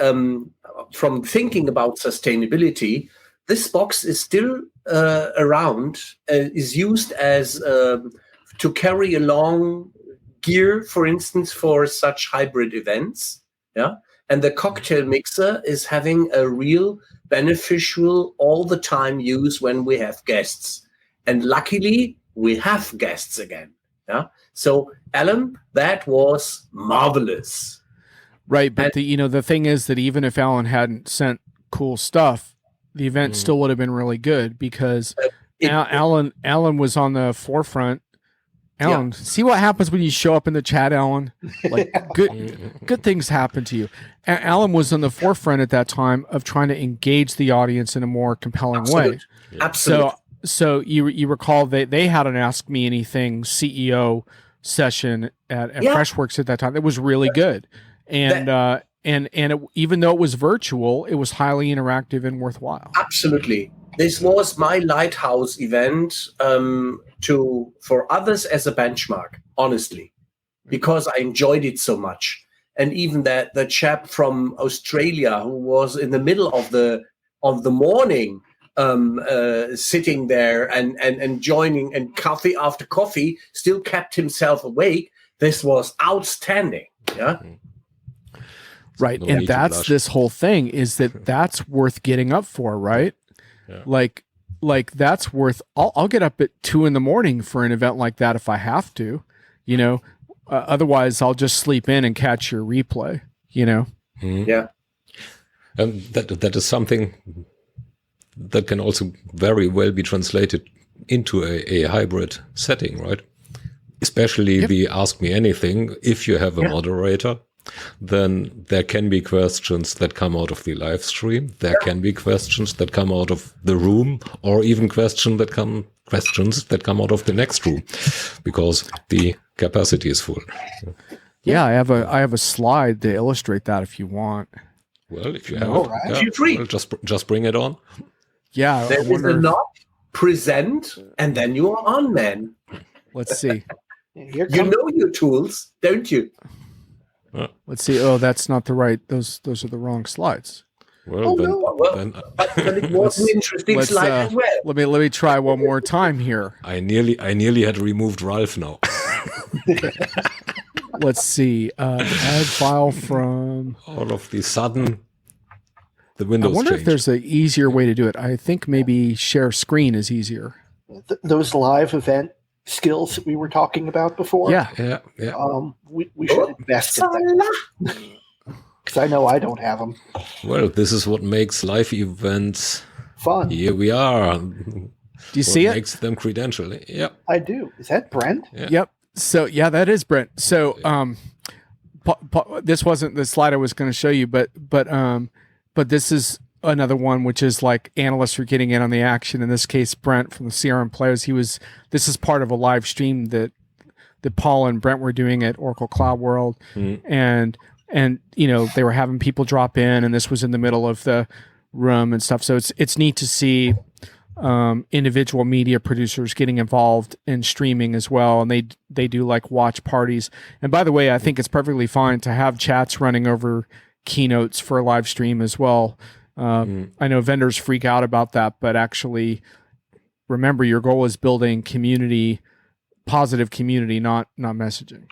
Speaker 1: from thinking about sustainability, this box is still around, is used as to carry along gear, for instance, for such hybrid events. Yeah. And the cocktail mixer is having a real beneficial all the time use when we have guests. And luckily, we have guests again. Yeah. So, Alan, that was marvelous.
Speaker 4: Right. But the thing is that even if Alan hadn't sent cool stuff, the event still would have been really good because Alan was on the forefront. Alan, see what happens when you show up in the chat, Alan? Like good things happen to you. Alan was on the forefront at that time of trying to engage the audience in a more compelling way.
Speaker 1: Absolutely.
Speaker 4: So you recall they had an Ask Me Anything CEO session at Freshworks at that time. It was really good. And even though it was virtual, it was highly interactive and worthwhile.
Speaker 1: Absolutely. This was my lighthouse event for others as a benchmark, honestly, because I enjoyed it so much. And even the chap from Australia who was in the middle of the morning sitting there and joining, and coffee after coffee still kept himself awake. This was outstanding. Yeah.
Speaker 4: Right.
Speaker 2: No
Speaker 4: and that's this whole thing is that's worth getting up for, right?
Speaker 2: Yeah.
Speaker 4: Like that's worth, I'll get up at 2 a.m. for an event like that if I have to, otherwise I'll just sleep in and catch your replay,
Speaker 1: Yeah.
Speaker 2: And that is something that can also very well be translated into a hybrid setting, right? Especially the Ask Me Anything. If you have a moderator, then there can be questions that come out of the live stream. There can be questions that come out of the room, or even questions that come out of the next room, because the capacity is full.
Speaker 4: Yeah, I have a slide to illustrate that if you want.
Speaker 2: Well, if you have it,
Speaker 1: feel free.
Speaker 2: Well, just bring it on.
Speaker 4: Yeah,
Speaker 1: there is a knock, present, and then you are on, man.
Speaker 4: Let's see.
Speaker 1: You know your tools, don't you?
Speaker 4: Let's see. Oh, that's not the right. Those are the wrong slides.
Speaker 2: Well,
Speaker 1: but it was an interesting slide as well.
Speaker 4: Let me try one more time here.
Speaker 2: I nearly had removed Ralph now.
Speaker 4: Let's see. Add file from.
Speaker 2: All of the sudden, the windows.
Speaker 4: I wonder
Speaker 2: changed.
Speaker 4: if there's an easier way to do it. I think maybe share screen is easier.
Speaker 3: Those live event skills that we were talking about before.
Speaker 2: Yeah.
Speaker 3: We should invest in that because I know I don't have them.
Speaker 2: Well, this is what makes live events
Speaker 3: fun.
Speaker 2: Here we are.
Speaker 4: Do you see it?
Speaker 2: Makes them credential. Yeah,
Speaker 3: I do. Is that Brent?
Speaker 2: Yeah.
Speaker 4: Yep. So that is Brent. So this wasn't the slide I was going to show you, but this is another one, which is like analysts are getting in on the action. In this case, Brent from the CRM Players. This is part of a live stream that Paul and Brent were doing at Oracle Cloud World, and they were having people drop in, and this was in the middle of the room and stuff. So it's neat to see individual media producers getting involved in streaming as well, and they do like watch parties. And by the way, I think it's perfectly fine to have chats running over keynotes for a live stream as well. I know vendors freak out about that, but actually remember your goal is building community, positive community, not messaging.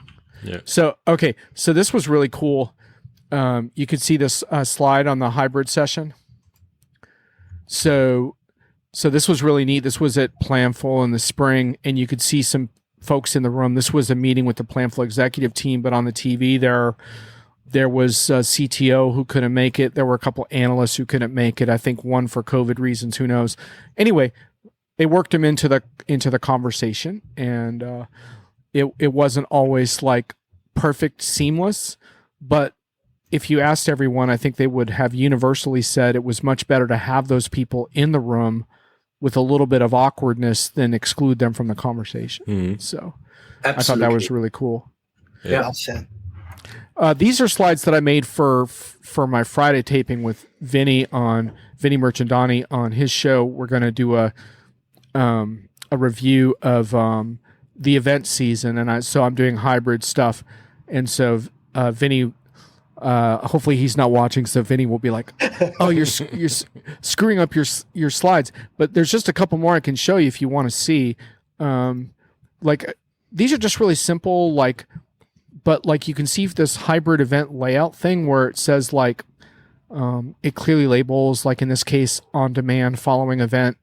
Speaker 2: Yeah.
Speaker 4: So, okay. So this was really cool. You could see this slide on the hybrid session. So this was really neat. This was at Planful in the spring, and you could see some folks in the room. This was a meeting with the Planful executive team, but on the TV there was a CTO who couldn't make it. There were a couple analysts who couldn't make it. I think one for COVID reasons, who knows. Anyway, they worked him into the conversation, and it wasn't always like perfect seamless, but if you asked everyone, I think they would have universally said it was much better to have those people in the room with a little bit of awkwardness than exclude them from the conversation. So absolutely. I thought that was really cool.
Speaker 3: Yeah. Well said.
Speaker 4: These are slides that I made for my Friday taping with Vinny Merchandani on his show. We're going to do a review of the event season, and so I'm doing hybrid stuff. And so Vinny, hopefully he's not watching, so Vinny will be like, "Oh, you're screwing up your slides." But there's just a couple more I can show you if you want to see. Like these are just really simple, but you can see this hybrid event layout thing where it says it clearly labels, like in this case, on demand following event.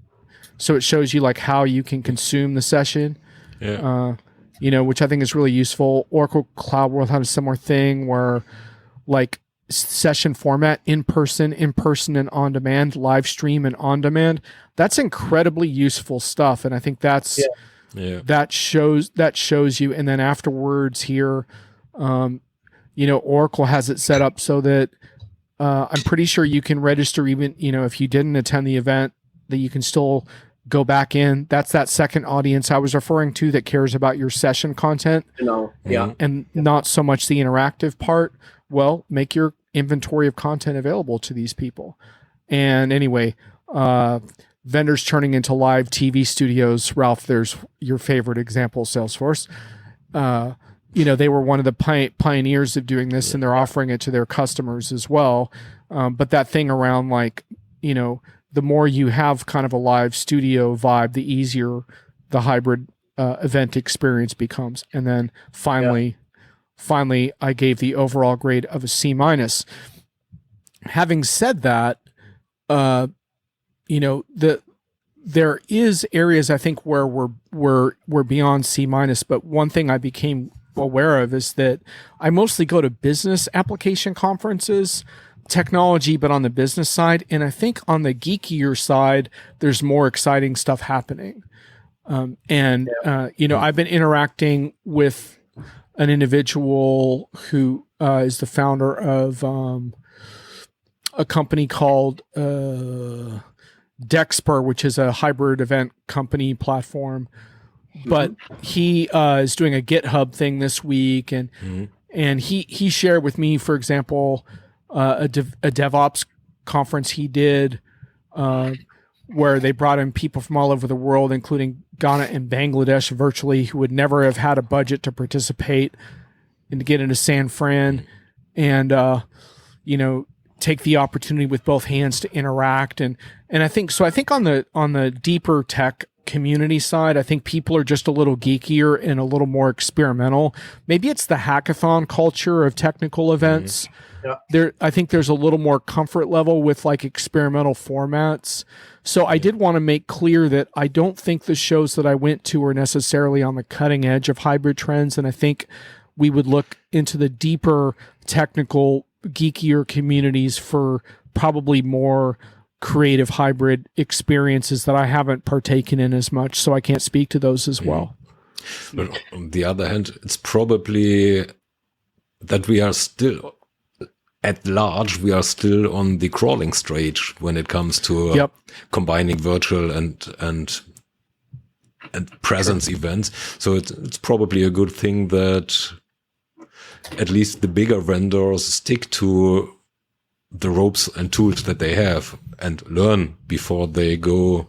Speaker 4: So it shows you how you can consume the session, which I think is really useful. Oracle Cloud World had a similar thing where session format, in person and on demand, live stream and on demand. That's incredibly useful stuff. And I think that's, that shows you. And then afterwards here, Oracle has it set up so that I'm pretty sure you can register even, if you didn't attend the event, that you can still go back in. That's that second audience I was referring to that cares about your session content. And not so much the interactive part. Well, make your inventory of content available to these people. And anyway, vendors turning into live TV studios. Ralph, there's your favorite example, Salesforce. They were one of the pioneers of doing this, and they're offering it to their customers as well. But that thing around the more you have kind of a live studio vibe, the easier the hybrid event experience becomes. And then finally, I gave the overall grade of a C-. Having said that, there is areas I think where we're beyond C-. But one thing I became aware of is that I mostly go to business application conferences, technology, but on the business side. And I think on the geekier side, there's more exciting stuff happening. I've been interacting with an individual who is the founder of a company called Dexper, which is a hybrid event company platform. But he is doing a GitHub thing this week, and he shared with me, for example, a DevOps conference he did where they brought in people from all over the world, including Ghana and Bangladesh virtually, who would never have had a budget to participate and to get into San Fran and, take the opportunity with both hands to interact. And I think on the deeper tech community side, I think people are just a little geekier and a little more experimental. Maybe it's the hackathon culture of technical events. I think there's a little more comfort level with experimental formats. So I did want to make clear that I don't think the shows that I went to are necessarily on the cutting edge of hybrid trends. And I think we would look into the deeper technical, geekier communities for probably more creative hybrid experiences that I haven't partaken in as much. So I can't speak to those as well.
Speaker 2: But on the other hand, it's probably that we are still at large, we are still on the crawling stage when it comes to combining virtual and presence events. So it's probably a good thing that at least the bigger vendors stick to the ropes and tools that they have and learn before they go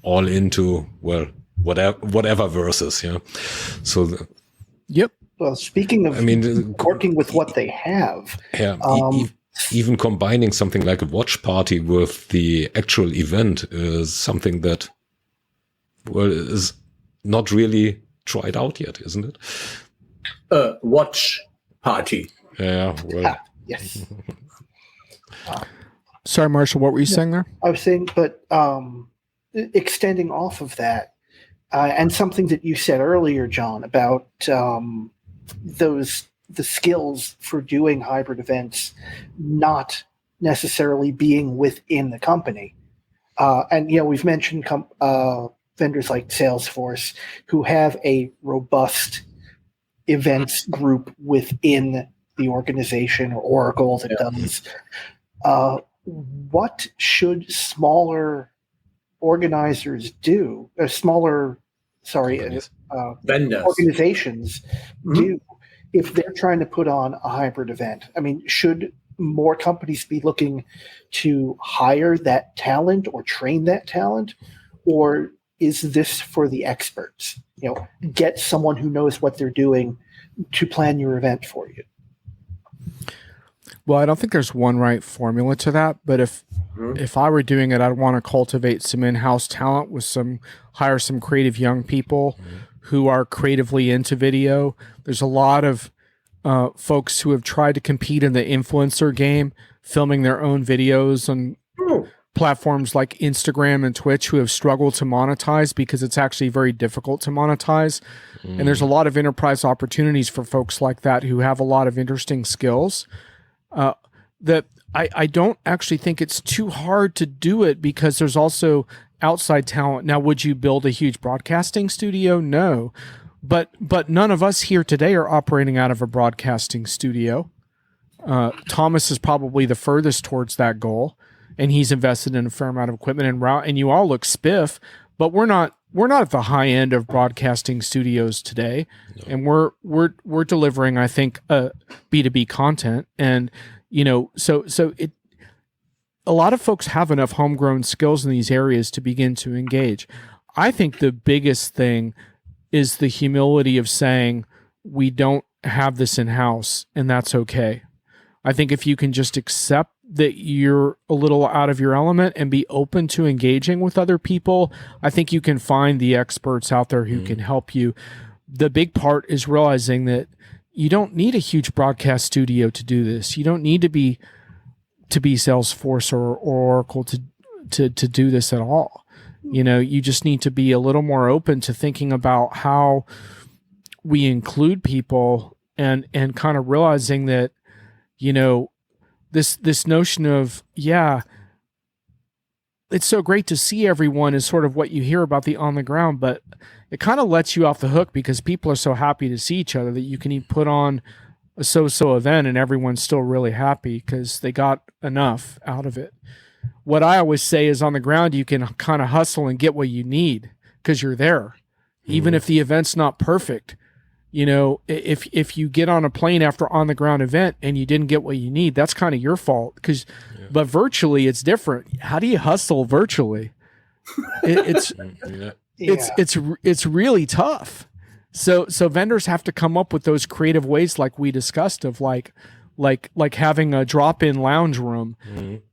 Speaker 2: all into, whatever versus, So,
Speaker 3: Well, speaking of working with what they have.
Speaker 2: Even combining something like a watch party with the actual event is something that, is not really tried out yet, isn't it?
Speaker 1: Watch party.
Speaker 3: Yes.
Speaker 4: Sorry, Marshall, what were you saying there? I
Speaker 3: was saying, but extending off of that, and something that you said earlier, John, about the skills for doing hybrid events not necessarily being within the company. And we've mentioned vendors like Salesforce who have a robust events group within the organization, or Oracle that does. What should smaller organizers do?
Speaker 1: Vendors.
Speaker 3: Organizations do if they're trying to put on a hybrid event? I mean, should more companies be looking to hire that talent or train that talent, or is this for the experts? Get someone who knows what they're doing to plan your event for you.
Speaker 4: Well, I don't think there's one right formula to that, but if I were doing it, I'd want to cultivate some in-house talent hire some creative young people who are creatively into video. There's a lot of folks who have tried to compete in the influencer game, filming their own videos on platforms like Instagram and Twitch, who have struggled to monetize because it's actually very difficult to monetize. And there's a lot of enterprise opportunities for folks like that who have a lot of interesting skills. that I don't actually think it's too hard to do it because there's also outside talent. Now, would you build a huge broadcasting studio? No, but none of us here today are operating out of a broadcasting studio. Thomas is probably the furthest towards that goal, and he's invested in a fair amount of equipment and you all look spiff, but we're not at the high end of broadcasting studios today. No. And we're delivering, I think, B2B content. And, so a lot of folks have enough homegrown skills in these areas to begin to engage. I think the biggest thing is the humility of saying, we don't have this in-house, and that's okay. I think if you can just accept that you're a little out of your element and be open to engaging with other people, I think you can find the experts out there who can help you. The big part is realizing that you don't need a huge broadcast studio to do this. You don't need to be Salesforce or Oracle to do this at all. You just need to be a little more open to thinking about how we include people and kind of realizing that, this notion of, it's so great to see everyone is sort of what you hear about the on the ground, but it kind of lets you off the hook because people are so happy to see each other that you can put on a so-so event and everyone's still really happy because they got enough out of it. What I always say is on the ground, you can kind of hustle and get what you need because you're there. Even if the event's not perfect, if you get on a plane after on the ground event and you didn't get what you need, that's kind of your fault. But virtually it's different. How do you hustle virtually? It's really tough. So vendors have to come up with those creative ways, like we discussed, of like having a drop-in lounge room.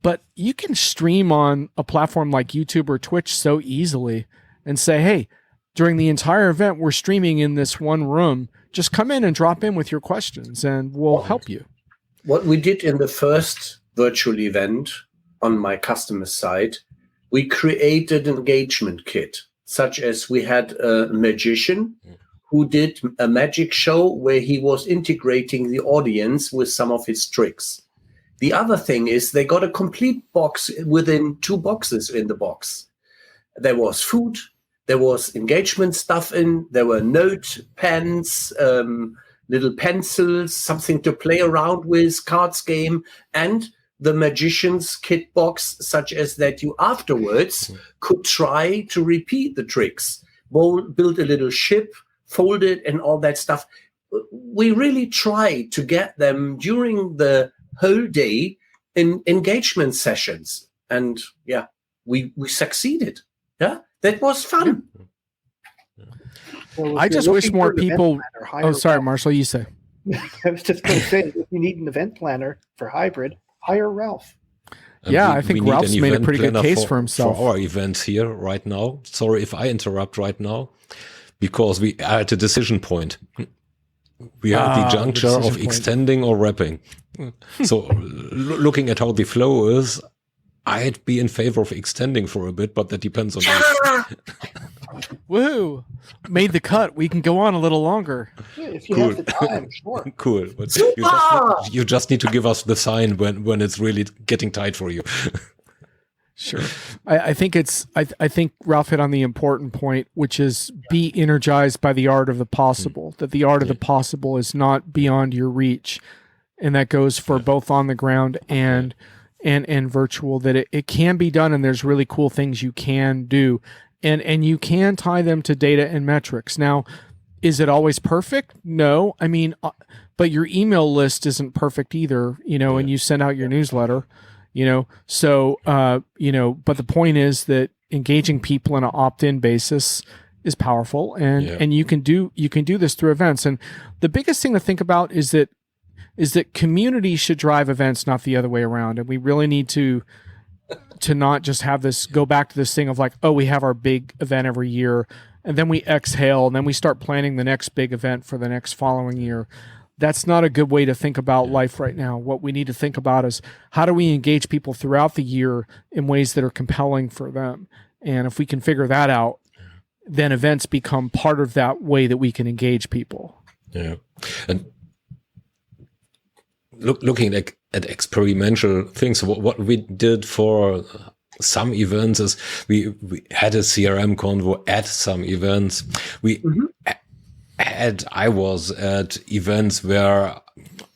Speaker 4: But you can stream on a platform like YouTube or Twitch so easily and say, hey, during the entire event, we're streaming in this one room. Just come in and drop in with your questions and we'll help you.
Speaker 1: What we did in the first virtual event on my customer side, we created an engagement kit, such as we had a magician who did a magic show where he was integrating the audience with some of his tricks. The other thing is they got a complete box within 2 boxes in the box. There was food, there was engagement stuff there were note pens, little pencils, something to play around with, cards game, and the magician's kit box, such as that you afterwards could try to repeat the tricks, build a little ship, fold it, and all that stuff. We really tried to get them during the whole day in engagement sessions. And we succeeded. Yeah, that was fun.
Speaker 3: Well,
Speaker 4: I just wish more people. Oh, sorry, Marshall, you say.
Speaker 3: I was just going to say, if you need an event planner for hybrid, hire Ralph.
Speaker 4: I think Ralph's made a pretty good case for himself.
Speaker 2: For our events here right now. Sorry if I interrupt right now, because we are at a decision point. We are at the juncture of extending or wrapping. So looking at how the flow is, I'd be in favor of extending for a bit, but that depends on you.
Speaker 4: Woo! Made the cut. We can go on a little longer.
Speaker 3: Yeah, if you have the time, sure.
Speaker 2: Cool. But you just need to give us the sign when it's really getting tight for you.
Speaker 4: Sure. I think Ralph hit on the important point, which is be energized by the art of the possible, that the art of the possible is not beyond your reach. And that goes for both on the ground and virtual, that it can be done, and there's really cool things you can do. And you can tie them to data and metrics. Now, is it always perfect? No. I mean, but your email list isn't perfect either, and you send out your newsletter, So, but the point is that engaging people on an opt-in basis is powerful, and you can do this through events. And the biggest thing to think about is that community should drive events, not the other way around. And we really need to not just have this go back to this thing of like, oh, we have our big event every year, and then we exhale, and then we start planning the next big event for the next following year. That's not a good way to think about life right now. What we need to think about is how do we engage people throughout the year in ways that are compelling for them? And if we can figure that out, then events become part of that way that we can engage people.
Speaker 2: Yeah. And looking at experimental things. What we did for some events is we had a CRM convo at some events. I was at events where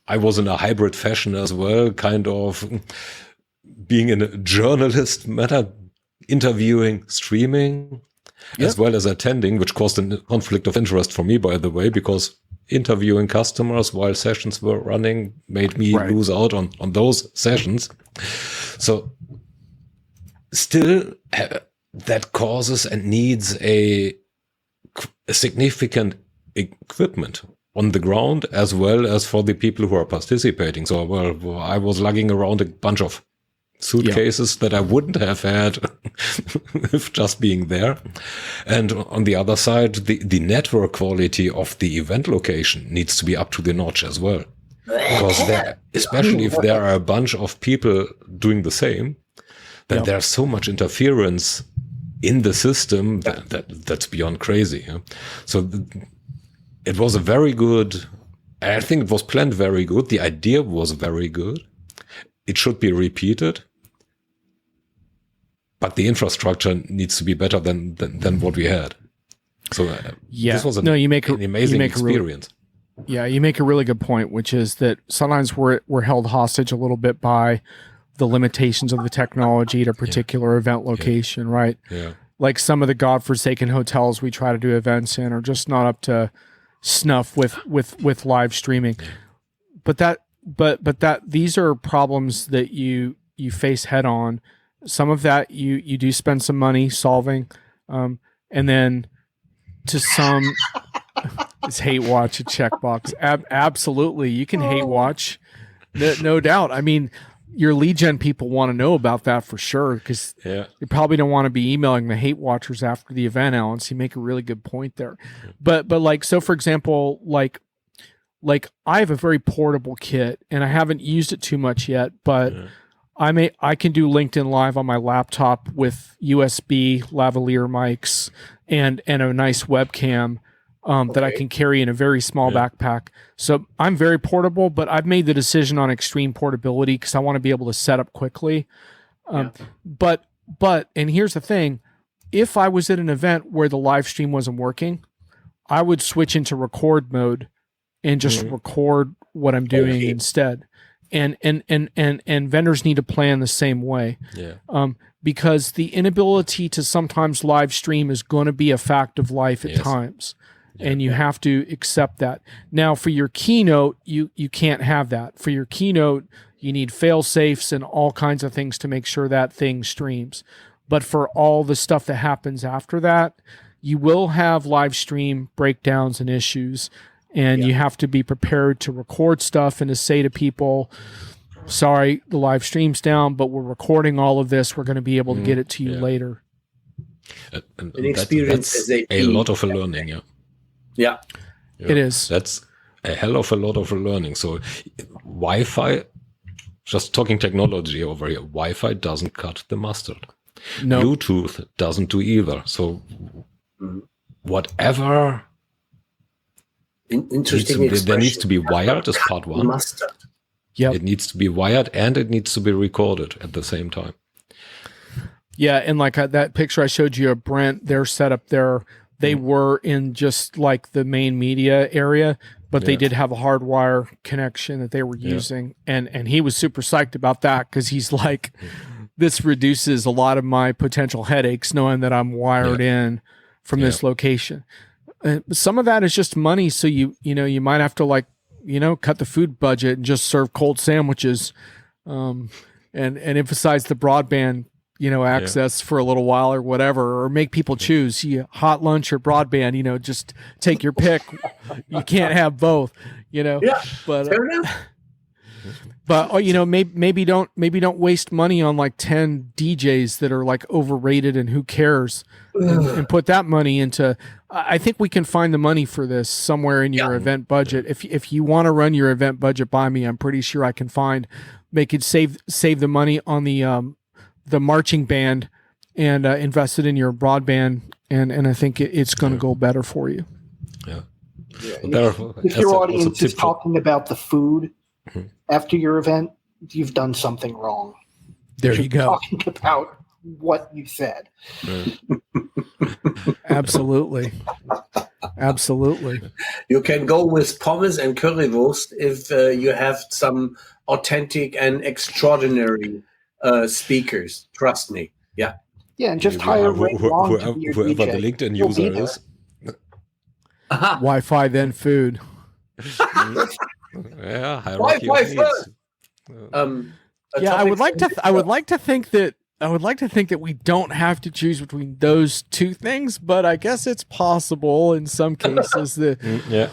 Speaker 2: I was in a hybrid fashion as well, kind of being a journalist matter, interviewing, streaming, as well as attending, which caused a conflict of interest for me, by the way, because interviewing customers while sessions were running made me lose out on those sessions. So still that causes and needs a significant equipment on the ground as well as for the people who are participating. So I was lugging around a bunch of suitcases that I wouldn't have had if just being there. And on the other side, the network quality of the event location needs to be up to the notch as well. Because especially if there are a bunch of people doing the same, then there's so much interference in the system that's beyond crazy. So it was a very good, I think it was planned very good. The idea was very good. It should be repeated. But the infrastructure needs to be better than what we had. So this was an amazing experience.
Speaker 4: You make a really good point, which is that sometimes we're held hostage a little bit by the limitations of the technology at a particular event location, right?
Speaker 2: Yeah.
Speaker 4: Like some of the godforsaken hotels we try to do events in are just not up to snuff with live streaming. Yeah. But these are problems that you face head on. Some of that you do spend some money solving, and then to some is hate watch a checkbox. Absolutely, you can hate watch, no doubt. I mean, your lead gen people want to know about that for sure, because you probably don't want to be emailing the hate watchers after the event, Alan. So you make a really good point there. But like, so for example, like I have a very portable kit and I haven't used it too much yet, but I can do LinkedIn Live on my laptop with USB lavalier mics and a nice webcam that I can carry in a very small backpack. So I'm very portable, but I've made the decision on extreme portability because I want to be able to set up quickly. But and here's the thing, if I was at an event where the live stream wasn't working, I would switch into record mode and just record what I'm doing instead. And vendors need to plan the same way. Because the inability to sometimes live stream is going to be a fact of life at times. And you have to accept that. Now, for your keynote, you can't have that. For your keynote, you need fail safes and all kinds of things to make sure that thing streams. But for all the stuff that happens after that, you will have live stream breakdowns and issues. And you have to be prepared to record stuff and to say to people, sorry, the live stream's down, but we're recording all of this. We're going to be able to get it to you later.
Speaker 2: And that's a lot of learning,
Speaker 1: Yeah,
Speaker 4: it is.
Speaker 2: That's a hell of a lot of learning. So Wi-Fi, just talking technology over here, Wi-Fi doesn't cut the mustard.
Speaker 4: No.
Speaker 2: Bluetooth doesn't do either. So whatever
Speaker 1: interesting
Speaker 2: there needs to be wired as part one.
Speaker 1: Mustard.
Speaker 2: It needs to be wired and it needs to be recorded at the same time.
Speaker 4: Yeah, and like that picture I showed you of Brent, their setup there, they were in just like the main media area, but they did have a hardwire connection that they were using. And he was super psyched about that because he's like, this reduces a lot of my potential headaches knowing that I'm wired in from this location. Some of that is just money. So you might have to cut the food budget and just serve cold sandwiches, and emphasize the broadband, access for a little while or whatever, or make people choose hot lunch or broadband, just take your pick. You can't have both, but,
Speaker 1: fair enough.
Speaker 4: But maybe don't waste money on like 10 DJs that are like overrated and who cares, and put that money into. I think we can find the money for this somewhere in your event budget. If you want to run your event budget by me, I'm pretty sure I can make it save the money on the marching band and invest it in your broadband, and I think it's going to go better for you.
Speaker 3: If your audience is talking about the food after your event, you've done something wrong.
Speaker 4: There you go.
Speaker 3: Talking about what you said.
Speaker 4: Absolutely. Absolutely.
Speaker 1: You can go with pommes and currywurst if you have some authentic and extraordinary speakers. Trust me. Yeah.
Speaker 3: Yeah, and just hire Ray Long to be your
Speaker 2: whoever
Speaker 3: DJ.
Speaker 2: the LinkedIn user is.
Speaker 4: Wi-Fi, then food.
Speaker 2: Yeah, hierarchy
Speaker 1: Wi-Fi
Speaker 2: of needs.
Speaker 4: Yeah, I would like to think that we don't have to choose between those two things, but I guess it's possible in some cases the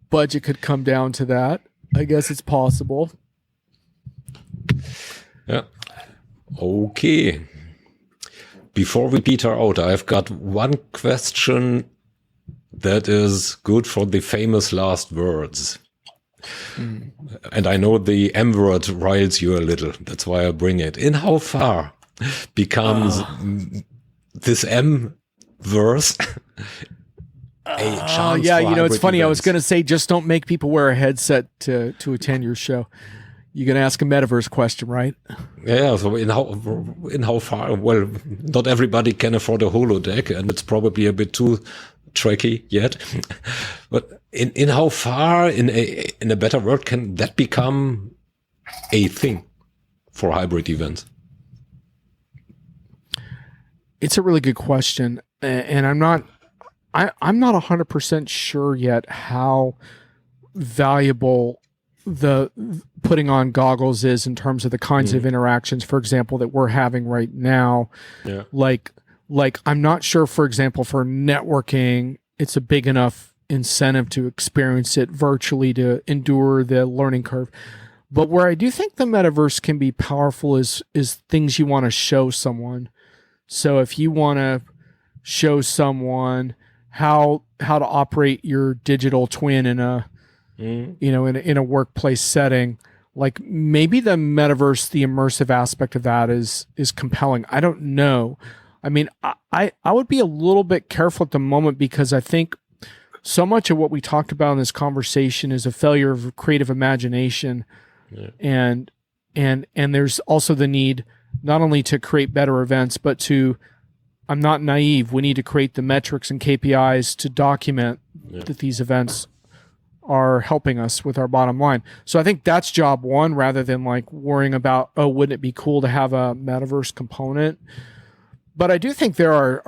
Speaker 4: budget could come down to that. I guess it's possible.
Speaker 2: Yeah. Okay. Before we peter out, I've got one question that is good for the famous last words. And I know the M word riles you a little. That's why I bring it. In how far becomes this M verse a chance?
Speaker 4: Yeah,
Speaker 2: for
Speaker 4: it's funny.
Speaker 2: events?
Speaker 4: I was going to say, just don't make people wear a headset to attend your show. You're going to ask a metaverse question, right?
Speaker 2: Yeah. So in how far? Well, not everybody can afford a holodeck, and it's probably a bit too tricky yet. But in how far in a better world can that become a thing for hybrid events?
Speaker 4: It's a really good question, and I'm not 100% sure yet how valuable the putting on goggles is in terms of the kinds of interactions, for example, that we're having right now.
Speaker 2: Yeah.
Speaker 4: Like I'm not sure, for example, for networking, it's a big enough incentive to experience it virtually to endure the learning curve. But where I do think the metaverse can be powerful is things you want to show someone. So if you want to show someone how to operate your digital twin in a in a workplace setting, like maybe the metaverse, the immersive aspect of that is compelling. I don't know. I mean, I would be a little bit careful at the moment because I think so much of what we talked about in this conversation is a failure of creative imagination. Yeah. And there's also the need not only to create better events, but I'm not naive. We need to create the metrics and KPIs to document that these events are helping us with our bottom line. So I think that's job one, rather than like worrying about, oh, wouldn't it be cool to have a metaverse component? But I do think there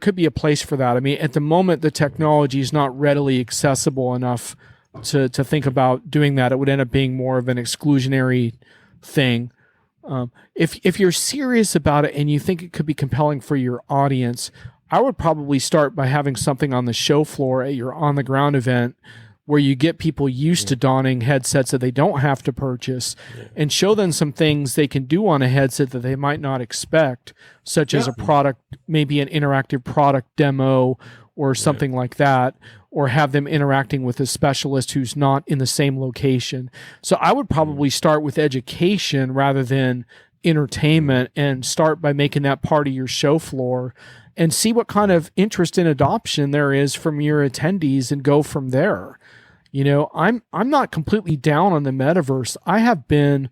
Speaker 4: could be a place for that. I mean, at the moment, the technology is not readily accessible enough to think about doing that. It would end up being more of an exclusionary thing. If you're serious about it and you think it could be compelling for your audience, I would probably start by having something on the show floor at your on the ground event where you get people used to donning headsets that they don't have to purchase and show them some things they can do on a headset that they might not expect, such as a product, maybe an interactive product demo or something like that, or have them interacting with a specialist who's not in the same location. So I would probably start with education rather than entertainment, and start by making that part of your show floor and see what kind of interest and adoption there is from your attendees and go from there. You know, I'm not completely down on the metaverse. I have been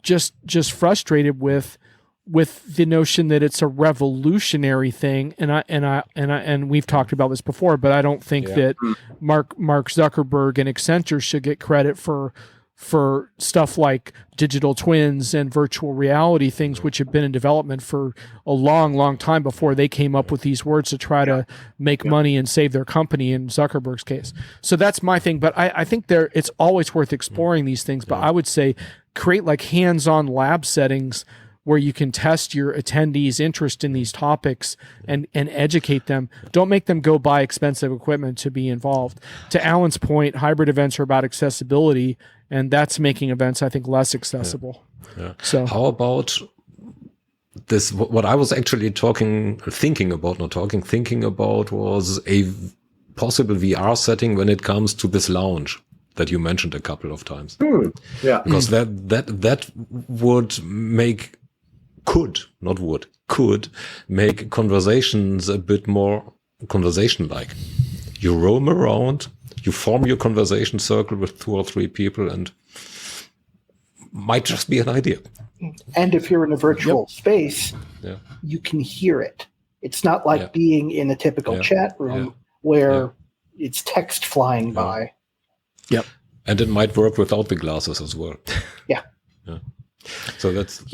Speaker 4: just frustrated with the notion that it's a revolutionary thing, and we've talked about this before, but I don't think that Mark Zuckerberg and Accenture should get credit for stuff like digital twins and virtual reality things, which have been in development for a long, long time before they came up with these words to try to make money and save their company in Zuckerberg's case. So that's my thing. But I think it's always worth exploring these things. But I would say create like hands-on lab settings where you can test your attendees' interest in these topics and educate them. Don't make them go buy expensive equipment to be involved. To Alan's point, hybrid events are about accessibility, and that's making events, I think, less accessible.
Speaker 2: Yeah.
Speaker 4: So
Speaker 2: how about this? What I was actually thinking about was a possible VR setting when it comes to this lounge that you mentioned a couple of times.
Speaker 1: Yeah.
Speaker 2: Because that could make conversations a bit more conversation-like. You roam around, you form your conversation circle with 2 or 3 people, and might just be an idea.
Speaker 3: And if you're in a virtual space, you can hear it. It's not like being in a typical chat room where it's text flying by.
Speaker 4: Yep.
Speaker 2: And it might work without the glasses as well.
Speaker 3: Yeah.
Speaker 2: So that's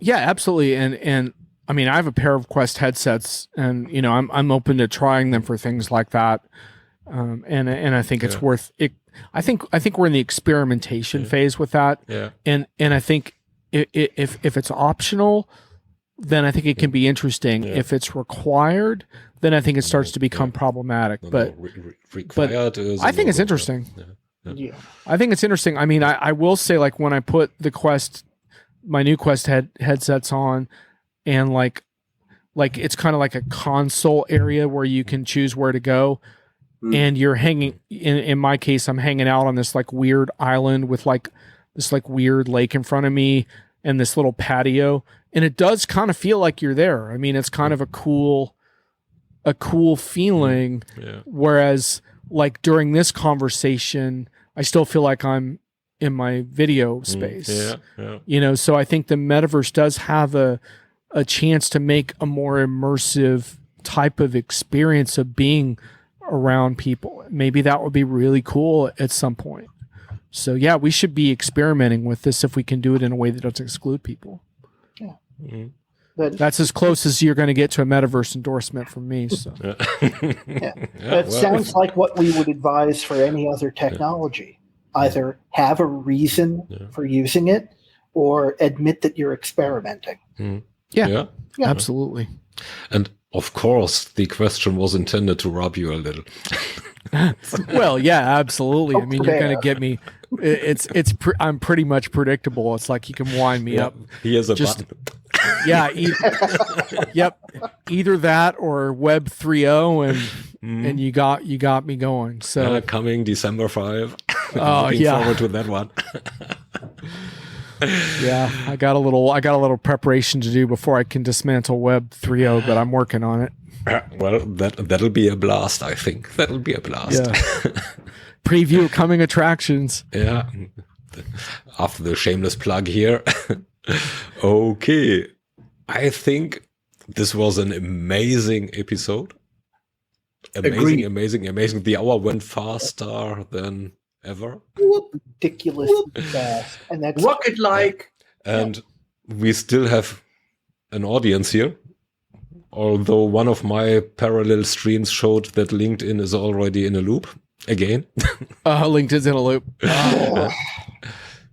Speaker 4: absolutely. And I mean, I have a pair of Quest headsets, and you know, I'm open to trying them for things like that. And I think it's worth it. I think we're in the experimentation phase with that.
Speaker 2: Yeah.
Speaker 4: And I think if it's optional, then I think it can be interesting. If it's required, then I think it starts to become problematic. But I think it's interesting.
Speaker 3: Yeah.
Speaker 4: I think it's interesting. I mean, I will say, like, when I put my new Quest headsets on, and like it's kind of like a console area where you can choose where to go. And you're hanging, in my case, I'm hanging out on this like weird island with like this like weird lake in front of me and this little patio. And it does kind of feel like you're there. I mean, it's kind of a cool feeling.
Speaker 2: Yeah.
Speaker 4: Whereas like during this conversation, I still feel like I'm in my video space. You know, so I think the metaverse does have a chance to make a more immersive type of experience of being around people. Maybe that would be really cool at some point. So yeah, we should be experimenting with this if we can do it in a way that doesn't exclude people.
Speaker 3: Yeah.
Speaker 4: That's as close as you're going to get to a metaverse endorsement from me. So
Speaker 3: that sounds like what we would advise for any other technology. Either have a reason for using it or admit that you're experimenting.
Speaker 4: Yeah, absolutely.
Speaker 2: And of course, the question was intended to rub you a little.
Speaker 4: Well, yeah, absolutely. I mean, you're going to get me. I'm pretty much predictable. It's like you can wind me up.
Speaker 2: Here's a button.
Speaker 4: Yeah. Either that or Web 3.0, and you got me going. So
Speaker 2: coming December 5.
Speaker 4: Looking
Speaker 2: forward to that one.
Speaker 4: Yeah, I got a little preparation to do before I can dismantle Web 3.0, but I'm working on it.
Speaker 2: Well, that'll be a blast. I think that'll be a blast.
Speaker 4: Yeah. Preview coming attractions.
Speaker 2: Yeah. After the shameless plug here. Okay, I think this was an amazing episode. Amazing. The hour went faster than ever.
Speaker 3: Ridiculously fast. And that's
Speaker 1: rocket-like.
Speaker 2: And we still have an audience here. Although one of my parallel streams showed that LinkedIn is already in a loop again.
Speaker 4: LinkedIn's in a loop.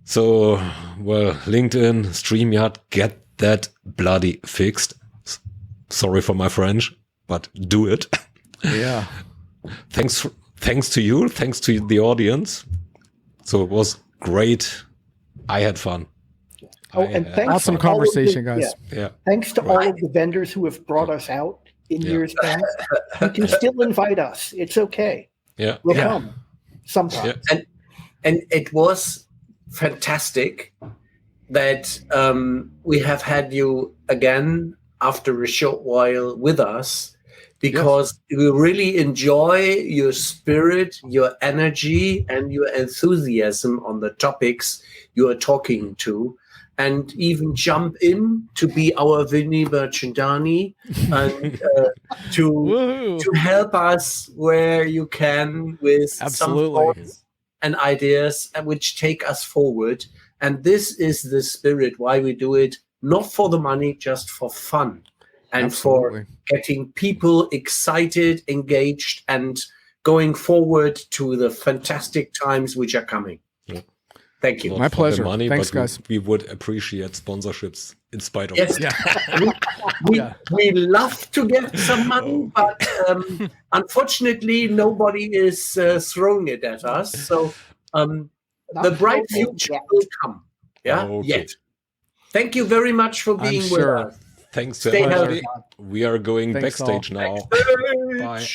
Speaker 2: So, well, LinkedIn, StreamYard, get that bloody fixed. Sorry for my French, but do it.
Speaker 4: Yeah.
Speaker 2: Thanks to you. Thanks to the audience. So it was great. I had fun.
Speaker 3: And thanks
Speaker 4: awesome conversation, guys.
Speaker 3: Yeah. Thanks to all of the vendors who have brought us out in years past. You can still invite us. It's okay.
Speaker 2: Yeah.
Speaker 3: We'll come sometimes.
Speaker 1: Yeah. And it was fantastic that we have had you again after a short while with us, because we really enjoy your spirit, your energy, and your enthusiasm on the topics you are talking to, and even jump in to be our Vinny Berchandani and to help us where you can with some thoughts and ideas which take us forward. And this is the spirit why we do it, not for the money, just for fun and for getting people excited, engaged, and going forward to the fantastic times which are coming.
Speaker 2: Yeah.
Speaker 1: Thank you.
Speaker 2: Not
Speaker 4: my pleasure.
Speaker 2: Money,
Speaker 4: thanks,
Speaker 2: but
Speaker 4: guys.
Speaker 2: We would appreciate sponsorships in spite of
Speaker 1: yes.
Speaker 2: it.
Speaker 1: We love to get some money, but unfortunately, nobody is throwing it at us. So the bright future will come. Yeah, yet. Thank you very much for being with us.
Speaker 2: Thanks to
Speaker 1: Stay
Speaker 2: everybody.
Speaker 1: healthy.
Speaker 2: We are going backstage now.
Speaker 1: Backstage.
Speaker 2: Bye.